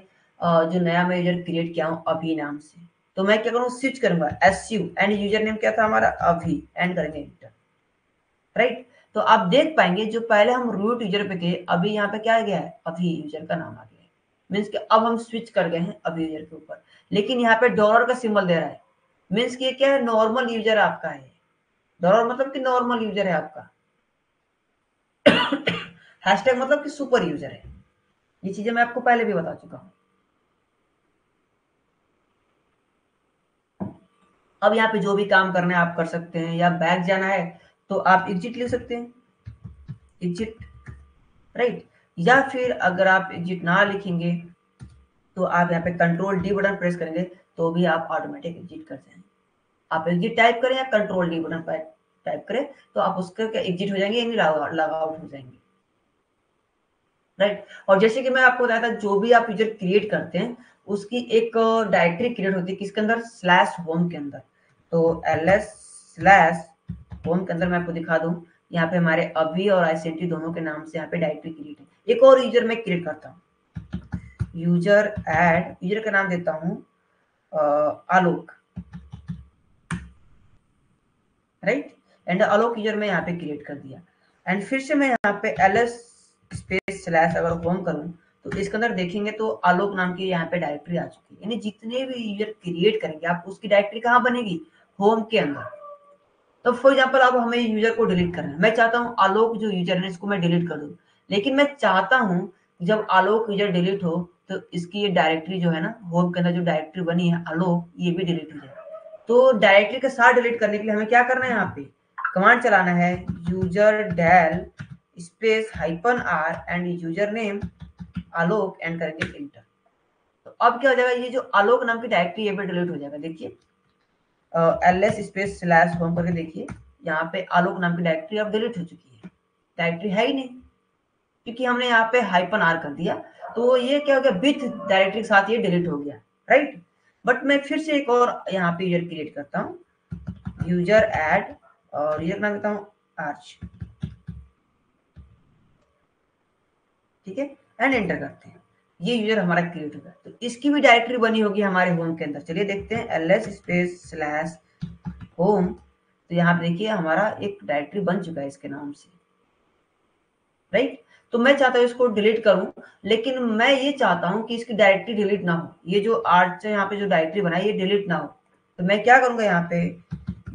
जो नया मैं यूजर क्रिएट किया हूँ अभी नाम से, तो मैं क्या करूँ, स्विच करूंगा SU एंड यूजर नेम क्या था हमारा अभी, एंड करेंगे इंटर, राइट। तो आप देख पाएंगे जो पहले हम रूट यूजर पे थे अभी यहाँ पे क्या आ गया है, अभी यूजर का नाम आ गया है। मीन्स कि अब हम स्विच कर गए हैं अभी यूजर के ऊपर, लेकिन यहाँ पे डॉलर का सिंबल दे रहा है। मीन्स कि ये क्या है, नॉर्मल यूजर आपका है। डॉलर मतलब कि नॉर्मल यूजर है आपका। हैशटैग मतलब कि सुपर यूजर है। ये चीजें मैं आपको पहले भी बता चुका हूं। अब यहाँ पे जो भी काम करना है आप कर सकते हैं, या बैक जाना है तो आप एग्जिट लिख सकते हैं, एग्जिट, राइट। या फिर अगर आप एग्जिट ना लिखेंगे तो आप यहाँ पे कंट्रोल D बटन प्रेस करेंगे तो भी आप ऑटोमेटिक एग्जिट कर जाएंगे। आप एग्जिट टाइप करें या कंट्रोल D बटन पर टाइप करें तो आप उसके एग्जिट हो जाएंगे, यानी लॉग आउट हो जाएंगे, राइट। और जैसे कि मैं आपको बताया था जो भी आप यूजर क्रिएट करते हैं उसकी एक डायरेक्टरी क्रिएट होती है किसके अंदर, /होम के अंदर। तो ls/होम के अंदर मैं आपको दिखा दूं, यहाँ पे हमारे अभी और ICNT दोनों के नाम से यहाँ पे डायरेक्टरी क्रिएट है। एक और यूजर मैं क्रिएट करता हूँ, यूजर ऐड, यूजर का नाम देता हूँ आलोक, राइट। एंड आलोक यूजर मैं यहाँ पे क्रिएट कर दिया। एंड फिर से मैं यहाँ पे ls स्पेस / अगर होम करूं तो इसके अंदर देखेंगे तो आलोक नाम की यहाँ पे डायरेक्टरी आ चुकी है। यानी जितने भी यूजर क्रिएट करेंगे आप उसकी डायरेक्टरी कहाँ बनेगी, होम के अंदर। तो फॉर एग्जाम्पल अब हमें यूजर को डिलीट करना है, मैं चाहता हूँ आलोक जो यूजर है इसको मैं डिलीट कर दूं, लेकिन मैं चाहता हूँ जब आलोक यूजर डिलीट हो तो इसकी ये डायरेक्टरी जो है ना होम के अंदर जो डायरेक्टरी बनी है आलोक, ये भी डिलीट हो जाए। तो डायरेक्टरी के साथ डिलीट करने के लिए हमें क्या करना है, यहाँ पे कमांड चलाना है user del space -r and user name Alok and करेंगे इंटर। तो अब क्या हो जाएगा, ये जो आलोक नाम की डायरेक्टरी ये भी डिलीट हो जाएगा। देखिए ls स्पेस / होम करके देखिए, यहाँ पे आलोक नाम की डायरेक्टरी अब डिलीट हो चुकी है, डायरेक्टरी है ही नहीं क्योंकि हमने यहाँ पे -r कर दिया। तो ये क्या हो गया, विथ डायरेक्टरी के साथ ये डिलीट हो गया, राइट। बट मैं फिर से एक और यहाँ पे यूजर क्रिएट करता हूँ, यूजर ऐड, और यूजर नाम देता हूँ आर्च, ठीक है, एंड एंटर करते हैं। ये यूजर हमारा क्रिएट होगा तो इसकी भी डायरेक्टरी बनी होगी हमारे होम के अंदर। चलिए देखते हैं ls स्पेस / होम, तो यहाँ पे देखिए हमारा एक डायरेक्टरी बन चुका है इसके नाम से, राइट। तो मैं चाहता हूँ इसको डिलीट करूं, लेकिन मैं ये चाहता हूँ कि इसकी डायरेक्टरी डिलीट ना हो, ये जो आर्च यहाँ पे जो डायरेक्टरी बनाई ये डिलीट ना हो। तो मैं क्या करूंगा, यहाँ पे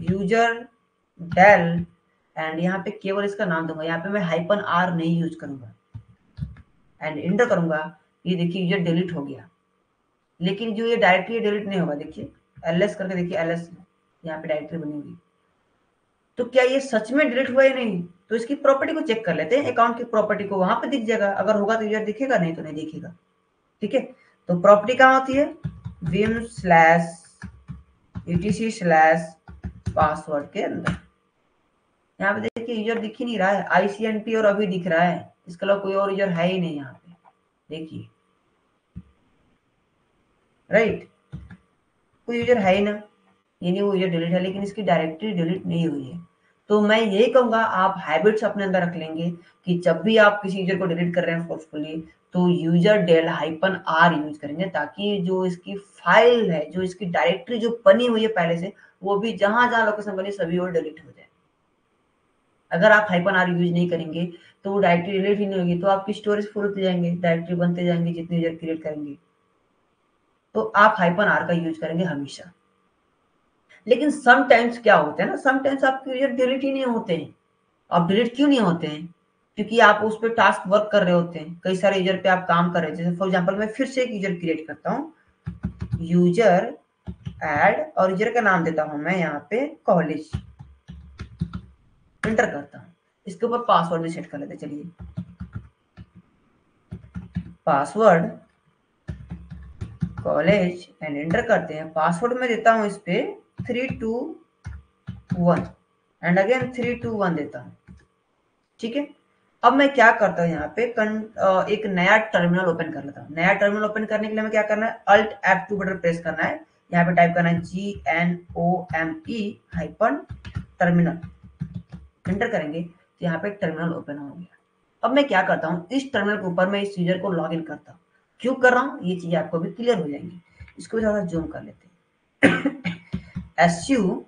यूजर डेल एंड यहाँ पे केवल इसका नाम दूंगा, यहाँ पे मैं -r नहीं यूज करूंगा एंड इंटर करूंगा। ये देखिए यूजर डिलीट हो गया, लेकिन जो ये डायरेक्टरी डिलीट नहीं होगा। देखिए ls करके देखिए, ls यहाँ पे डायरेक्टरी बनी हुई, तो क्या ये सच में डिलीट हुआ या नहीं? तो इसकी प्रॉपर्टी को चेक कर लेते हैं, अकाउंट की प्रॉपर्टी को, वहां पे दिख जाएगा, अगर होगा तो यूजर दिखेगा, नहीं तो नहीं दिखेगा। ठीक है, तो प्रॉपर्टी कहाँ होती है? vim/etc/password के अंदर। यहाँ पे देखिए यूजर दिख ही नहीं रहा है, ICNT और अभी दिख रहा है, इसके अलावा कोई और यूजर है ही नहीं यहाँ पे, देखिए राइट, कोई यूजर है ही ना, यानी वो यूजर डिलीट है, लेकिन इसकी डायरेक्टरी डिलीट नहीं हुई है। तो मैं यही कहूंगा, आप हैबिट्स अपने अंदर रख लेंगे कि जब भी आप किसी यूजर को डिलीट कर रहे हैं फोर्सफुली, तो यूजर डेल -r यूज करेंगे, ताकि जो इसकी फाइल है, जो इसकी डायरेक्टरी जो बनी हुई है पहले से, वो भी जहां जहां लोकेशन बनी सभी वो डिलीट हो जाए। अगर आप -r यूज नहीं करेंगे तो वो डायरेक्टरी डिलीट ही नहीं होगी, तो आपकी स्टोरेज फुल होते जाएंगे, डायरेक्टरी बनते जाएंगे जितने यूजर क्रिएट करेंगे। तो आप -r का यूज करेंगे हमेशा। लेकिन समटाइम्स क्या होता है ना, समटाइम्स आपके यूजर डिलीट ही नहीं होते हैं। अब डिलीट क्यों नहीं होते हैं? क्योंकि आप उस पर टास्क वर्क कर रहे होते हैं, कई सारे यूजर पे आप काम कर रहे हैं। जैसे फॉर एग्जांपल मैं फिर से एक यूजर क्रिएट करता हूँ, यूजर ऐड, और यूजर का नाम देता हूँ मैं यहाँ पे कॉलेज, एंटर करता हूँ। इसके ऊपर पासवर्ड भी सेट कर लेते, चलिए पासवर्ड कॉलेज एंड एंटर करते हैं। पासवर्ड में देता हूँ इस पे 321 एंड अगेन 321 देता हूँ। ठीक है, अब मैं क्या करता हूँ, यहाँ पे एक नया टर्मिनल ओपन कर लेता हूँ। नया टर्मिनल ओपन करने के लिए हमें क्या करना है, Alt F2 बटन प्रेस करना है। यहाँ पे टाइप करना है GNOME-टर्मिनल, एंटर करेंगे तो यहाँ पे टर्मिनल ओपन हो गया। अब मैं क्या करता हूँ, इस टर्मिनल के ऊपर मैं इस यूजर को लॉग इन करता हूँ। क्यों कर रहा हूँ, ये चीजें आपको भी क्लियर हो जाएंगी। इसको थोड़ा जूम कर लेते हैं। SU,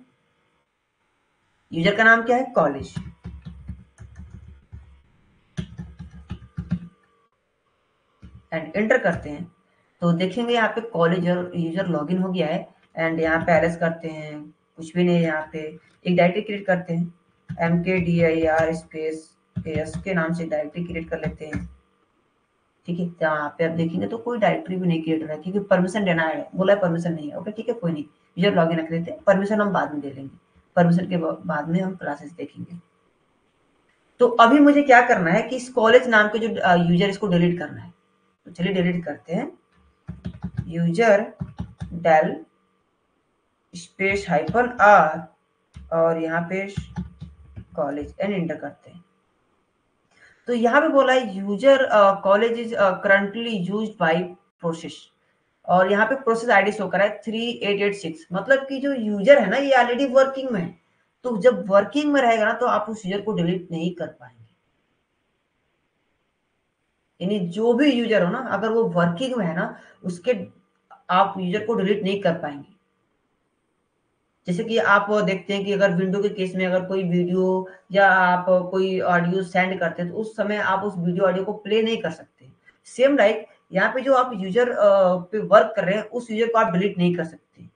यूजर का नाम क्या है, कॉलेज, एंड एंटर करते हैं। तो देखेंगे यहाँ पे कॉलेज यूजर लॉगिन हो गया है। एंड यहाँ पे एलएस करते हैं, कुछ भी नहीं, यहाँ पे एक डायरेक्टरी क्रिएट करते हैं, mkdir स्पेस एस के नाम से डायरेक्टरी क्रिएट कर लेते हैं। ठीक है, यहाँ पे आप देखेंगे तो कोई डायरेक्टरी भी नहीं क्रिएट हो रहा है, क्योंकि परमिशन देना है, बोला है परमिशन नहीं है। ओके ठीक है, कोई नहीं, यूजर लॉगिन रख देते हैं, परमिशन हम बाद में दे लेंगे, परमिशन के बाद में हम क्लासेस देखेंगे। तो अभी मुझे क्या करना है कि इस कॉलेज नाम के जो यूजर, इसको डिलीट करना है। तो चलिए डिलीट करते हैं, यूजर डेल स्पेस -r और यहाँ पे कॉलेज एंड एंटर करते हैं। तो यहाँ पे बोला है user college is currently used by process, और यहाँ पे प्रोसेस आईडी शो करा है 3886, मतलब कि जो यूजर है ना ये ऑलरेडी वर्किंग में है। तो जब वर्किंग में रहेगा ना तो आप उस यूजर को डिलीट नहीं कर पाएंगे। यानी जो भी यूजर हो ना, अगर वो वर्किंग में है ना, उसके आप यूजर को डिलीट नहीं कर पाएंगे। जैसे कि आप देखते हैं कि अगर विंडो के केस में अगर कोई वीडियो या आप कोई ऑडियो सेंड करते हैं, तो उस समय आप उस वीडियो ऑडियो को प्ले नहीं कर सकते। सेम लाइक यहाँ पे जो आप यूजर पे वर्क कर रहे हैं, उस यूजर को आप डिलीट नहीं कर सकते।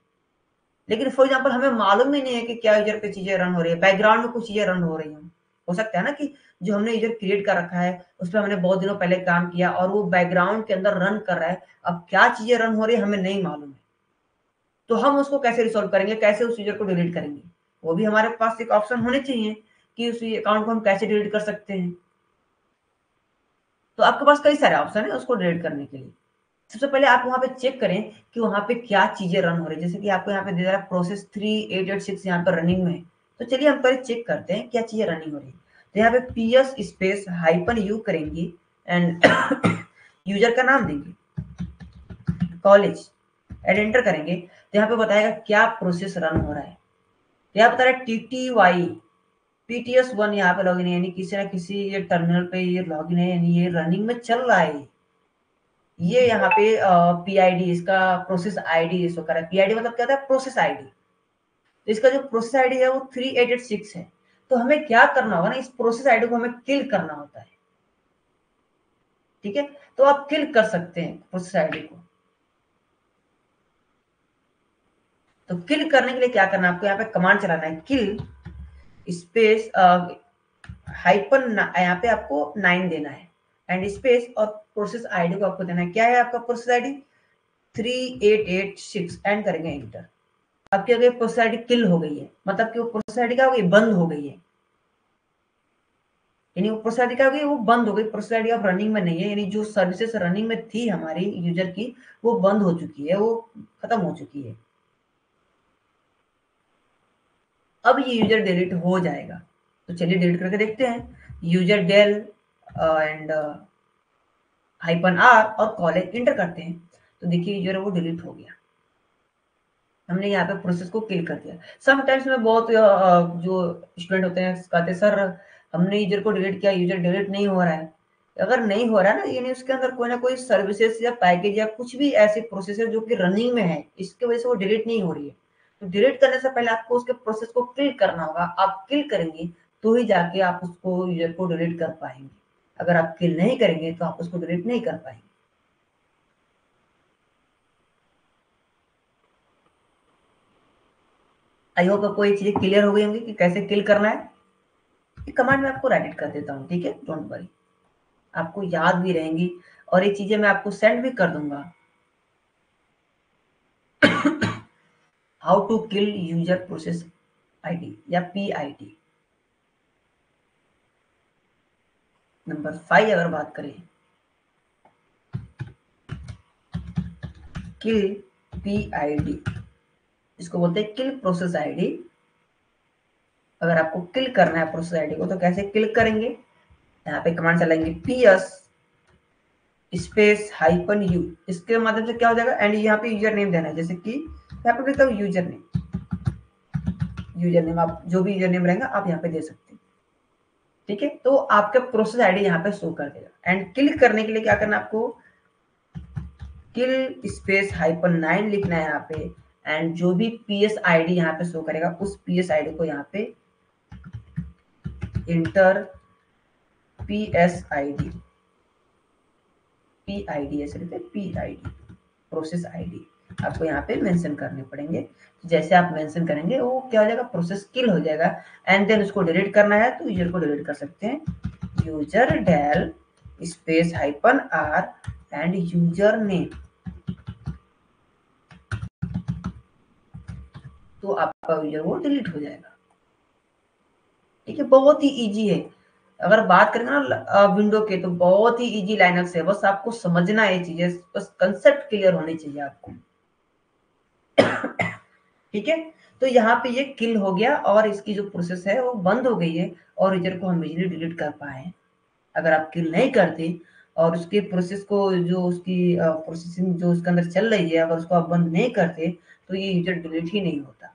लेकिन फॉर एग्जाम्पल हमें मालूम ही नहीं है कि क्या यूजर पे चीजें रन हो रही है, बैकग्राउंड में कुछ चीजें रन हो रही हो सकता है ना कि जो हमने यूजर क्रिएट कर रखा है उस पर हमने बहुत दिनों पहले काम किया और वो बैकग्राउंड के अंदर रन कर रहा है, अब क्या चीजें रन हो रही है हमें नहीं मालूम है। तो हम उसको कैसे रिसॉल्व करेंगे, कैसे उस यूजर को डिलीट करेंगे? वो भी हमारे पास एक ऑप्शन होने चाहिए कि उस अकाउंट को हम कैसे डिलीट कर सकते हैं। तो आपके पास कई सारे ऑप्शन है उसको डिलीट करने के लिए। सबसे पहले आप वहां पे चेक करें कि वहां पे क्या चीजें रन हो रही है। जैसे कि आपको यहाँ पे दे रहा है प्रोसेस 3886 यहाँ पर रनिंग में है। तो चलिए हम पहले चेक करते हैं क्या चीजें रनिंग हो रही है। तो यहाँ पे PS स्पेस -u करेंगे एंड यूजर का नाम देंगे कॉलेज एंड एंटर करेंगे। तो यहाँ पे बताएगा क्या प्रोसेस रन हो रहा है। तो यहाँ बता रहा है TTY PTS1 यहाँ पे लॉगिन है, यानी किसी ना किसी ये टर्मिनल पे ये लॉगिन है, यानी ये रनिंग में चल रहा है। ये यहाँ पे PID, इसका प्रोसेस आईडी शो कर रहा है। PID मतलब क्या होता है, प्रोसेस आईडी। तो इसका जो प्रोसेस आईडी है वो 3886 है। तो हमें क्या करना होगा ना, इस प्रोसेस आईडी को हमें किल करना होता है। ठीक है, तो आप किल कर सकते हैं प्रोसेस आईडी को। तो किल करने के लिए क्या करना है, आपको यहाँ पे कमांड चलाना है, किल स्पेस हाइपन, यहाँ पे आपको 9 देना है एंड स्पेस और प्रोसेस आईडी को आपको देना है। क्या है आपका प्रोसेस आईडी? 3886 एंड करेंगे एंटर। अब क्या हो गया, प्रोसेस आईडी किल हो गई है, मतलब कि वो प्रोसेस आईडी क्या हो गई, बंद हो गई है। यानी वो प्रोसेस आईडी क्या हो गई, वो बंद हो गई, प्रोसेस आईडी अब रनिंग में नहीं है। यानी जो सर्विसेज रनिंग में थी हमारी यूजर की, वो बंद हो चुकी है, वो खत्म हो चुकी है। अब ये यूजर डिलीट हो जाएगा। तो चलिए डिलीट करके देखते हैं। यूजर डेल एंड -r और कॉलेज इंटर करते हैं, तो देखिए यूजर वो डिलीट हो गया। हमने यहाँ पे प्रोसेस को किल कर दिया। समटाइम्स में बहुत जो स्टूडेंट होते हैं कहते हैं सर हमने यूजर को डिलीट किया, यूजर डिलीट नहीं हो रहा है। अगर नहीं हो रहा है ना, यानी उसके अंदर कोई ना कोई सर्विसेज या पैकेज या कुछ भी ऐसी प्रोसेस है जो कि रनिंग में है, इसकी वजह से वो डिलीट नहीं हो रही है। तो डिलीट करने से पहले आपको उसके प्रोसेस को किल करना होगा। आप किल करेंगे तो ही जाके आप उसको यूजर को डिलीट कर पाएंगे। अगर आप किल नहीं करेंगे तो आप उसको डिलीट नहीं कर पाएंगे। आई होप आपको ये चीजें क्लियर हो गई होंगी कि कैसे किल करना है। ये कमांड मैं आपको राइट कर देता हूँ, ठीक है, डोंट वरी, आपको याद भी रहेंगी और ये चीजें मैं आपको सेंड भी कर दूंगा। How to kill user process ID या पीआईडी। नंबर 5 अगर बात करें, किल पीआईडी, इसको बोलते हैं किल प्रोसेस आईडी। अगर आपको किल करना है प्रोसेस आईडी को तो कैसे किल करेंगे, यहाँ पे कमांड चलाएंगे PS स्पेस -u, इसके माध्यम से क्या हो जाएगा, एंड यहाँ पे यूजर नेम देना है, जैसे कि यहाँ पे लिखता हूँ यूजर नेम। यूजर नेम आप जो भी यूजर नेम रहेगा आप यहाँ पे दे सकते हैं, ठीक है। तो आपका प्रोसेस आईडी यहाँ पे शो कर देगा। एंड किल करने के लिए क्या करना है आपको, किल स्पेस -9 लिखना है यहाँ पे। एंड जो भी PS आईडी यहाँ पे शो करेगा उस PS आईडी को यहाँ पे इंटर PS आईडी, PID ऐसे लिखते हैं, PID प्रोसेस आईडी आपको यहाँ पे मेंशन करने पड़ेंगे। तो जैसे आप मेंशन करेंगे वो क्या हो जाएगा, प्रोसेस किल हो जाएगा। एंड देन उसको डिलीट करना है तो यूजर को डिलीट कर सकते हैं, user del space -r and user name. तो आपका यूजर वो डिलीट हो जाएगा, ठीक है। बहुत ही इजी है। अगर बात करेंगे ना विंडो के, तो बहुत ही इजी लाइनक्स है, बस आपको समझना है चीजें, बस कंसेप्ट क्लियर होनी चाहिए आपको, ठीक है। तो यहाँ पे ये किल हो गया और इसकी जो प्रोसेस है वो बंद हो गई है और यूजर को हम इजीली डिलीट कर पाए। अगर आप किल नहीं करते और उसके प्रोसेस को, जो उसकी प्रोसेसिंग जो उसके अंदर चल रही है, अगर उसको आप बंद नहीं करते तो ये यूजर डिलीट ही नहीं होता।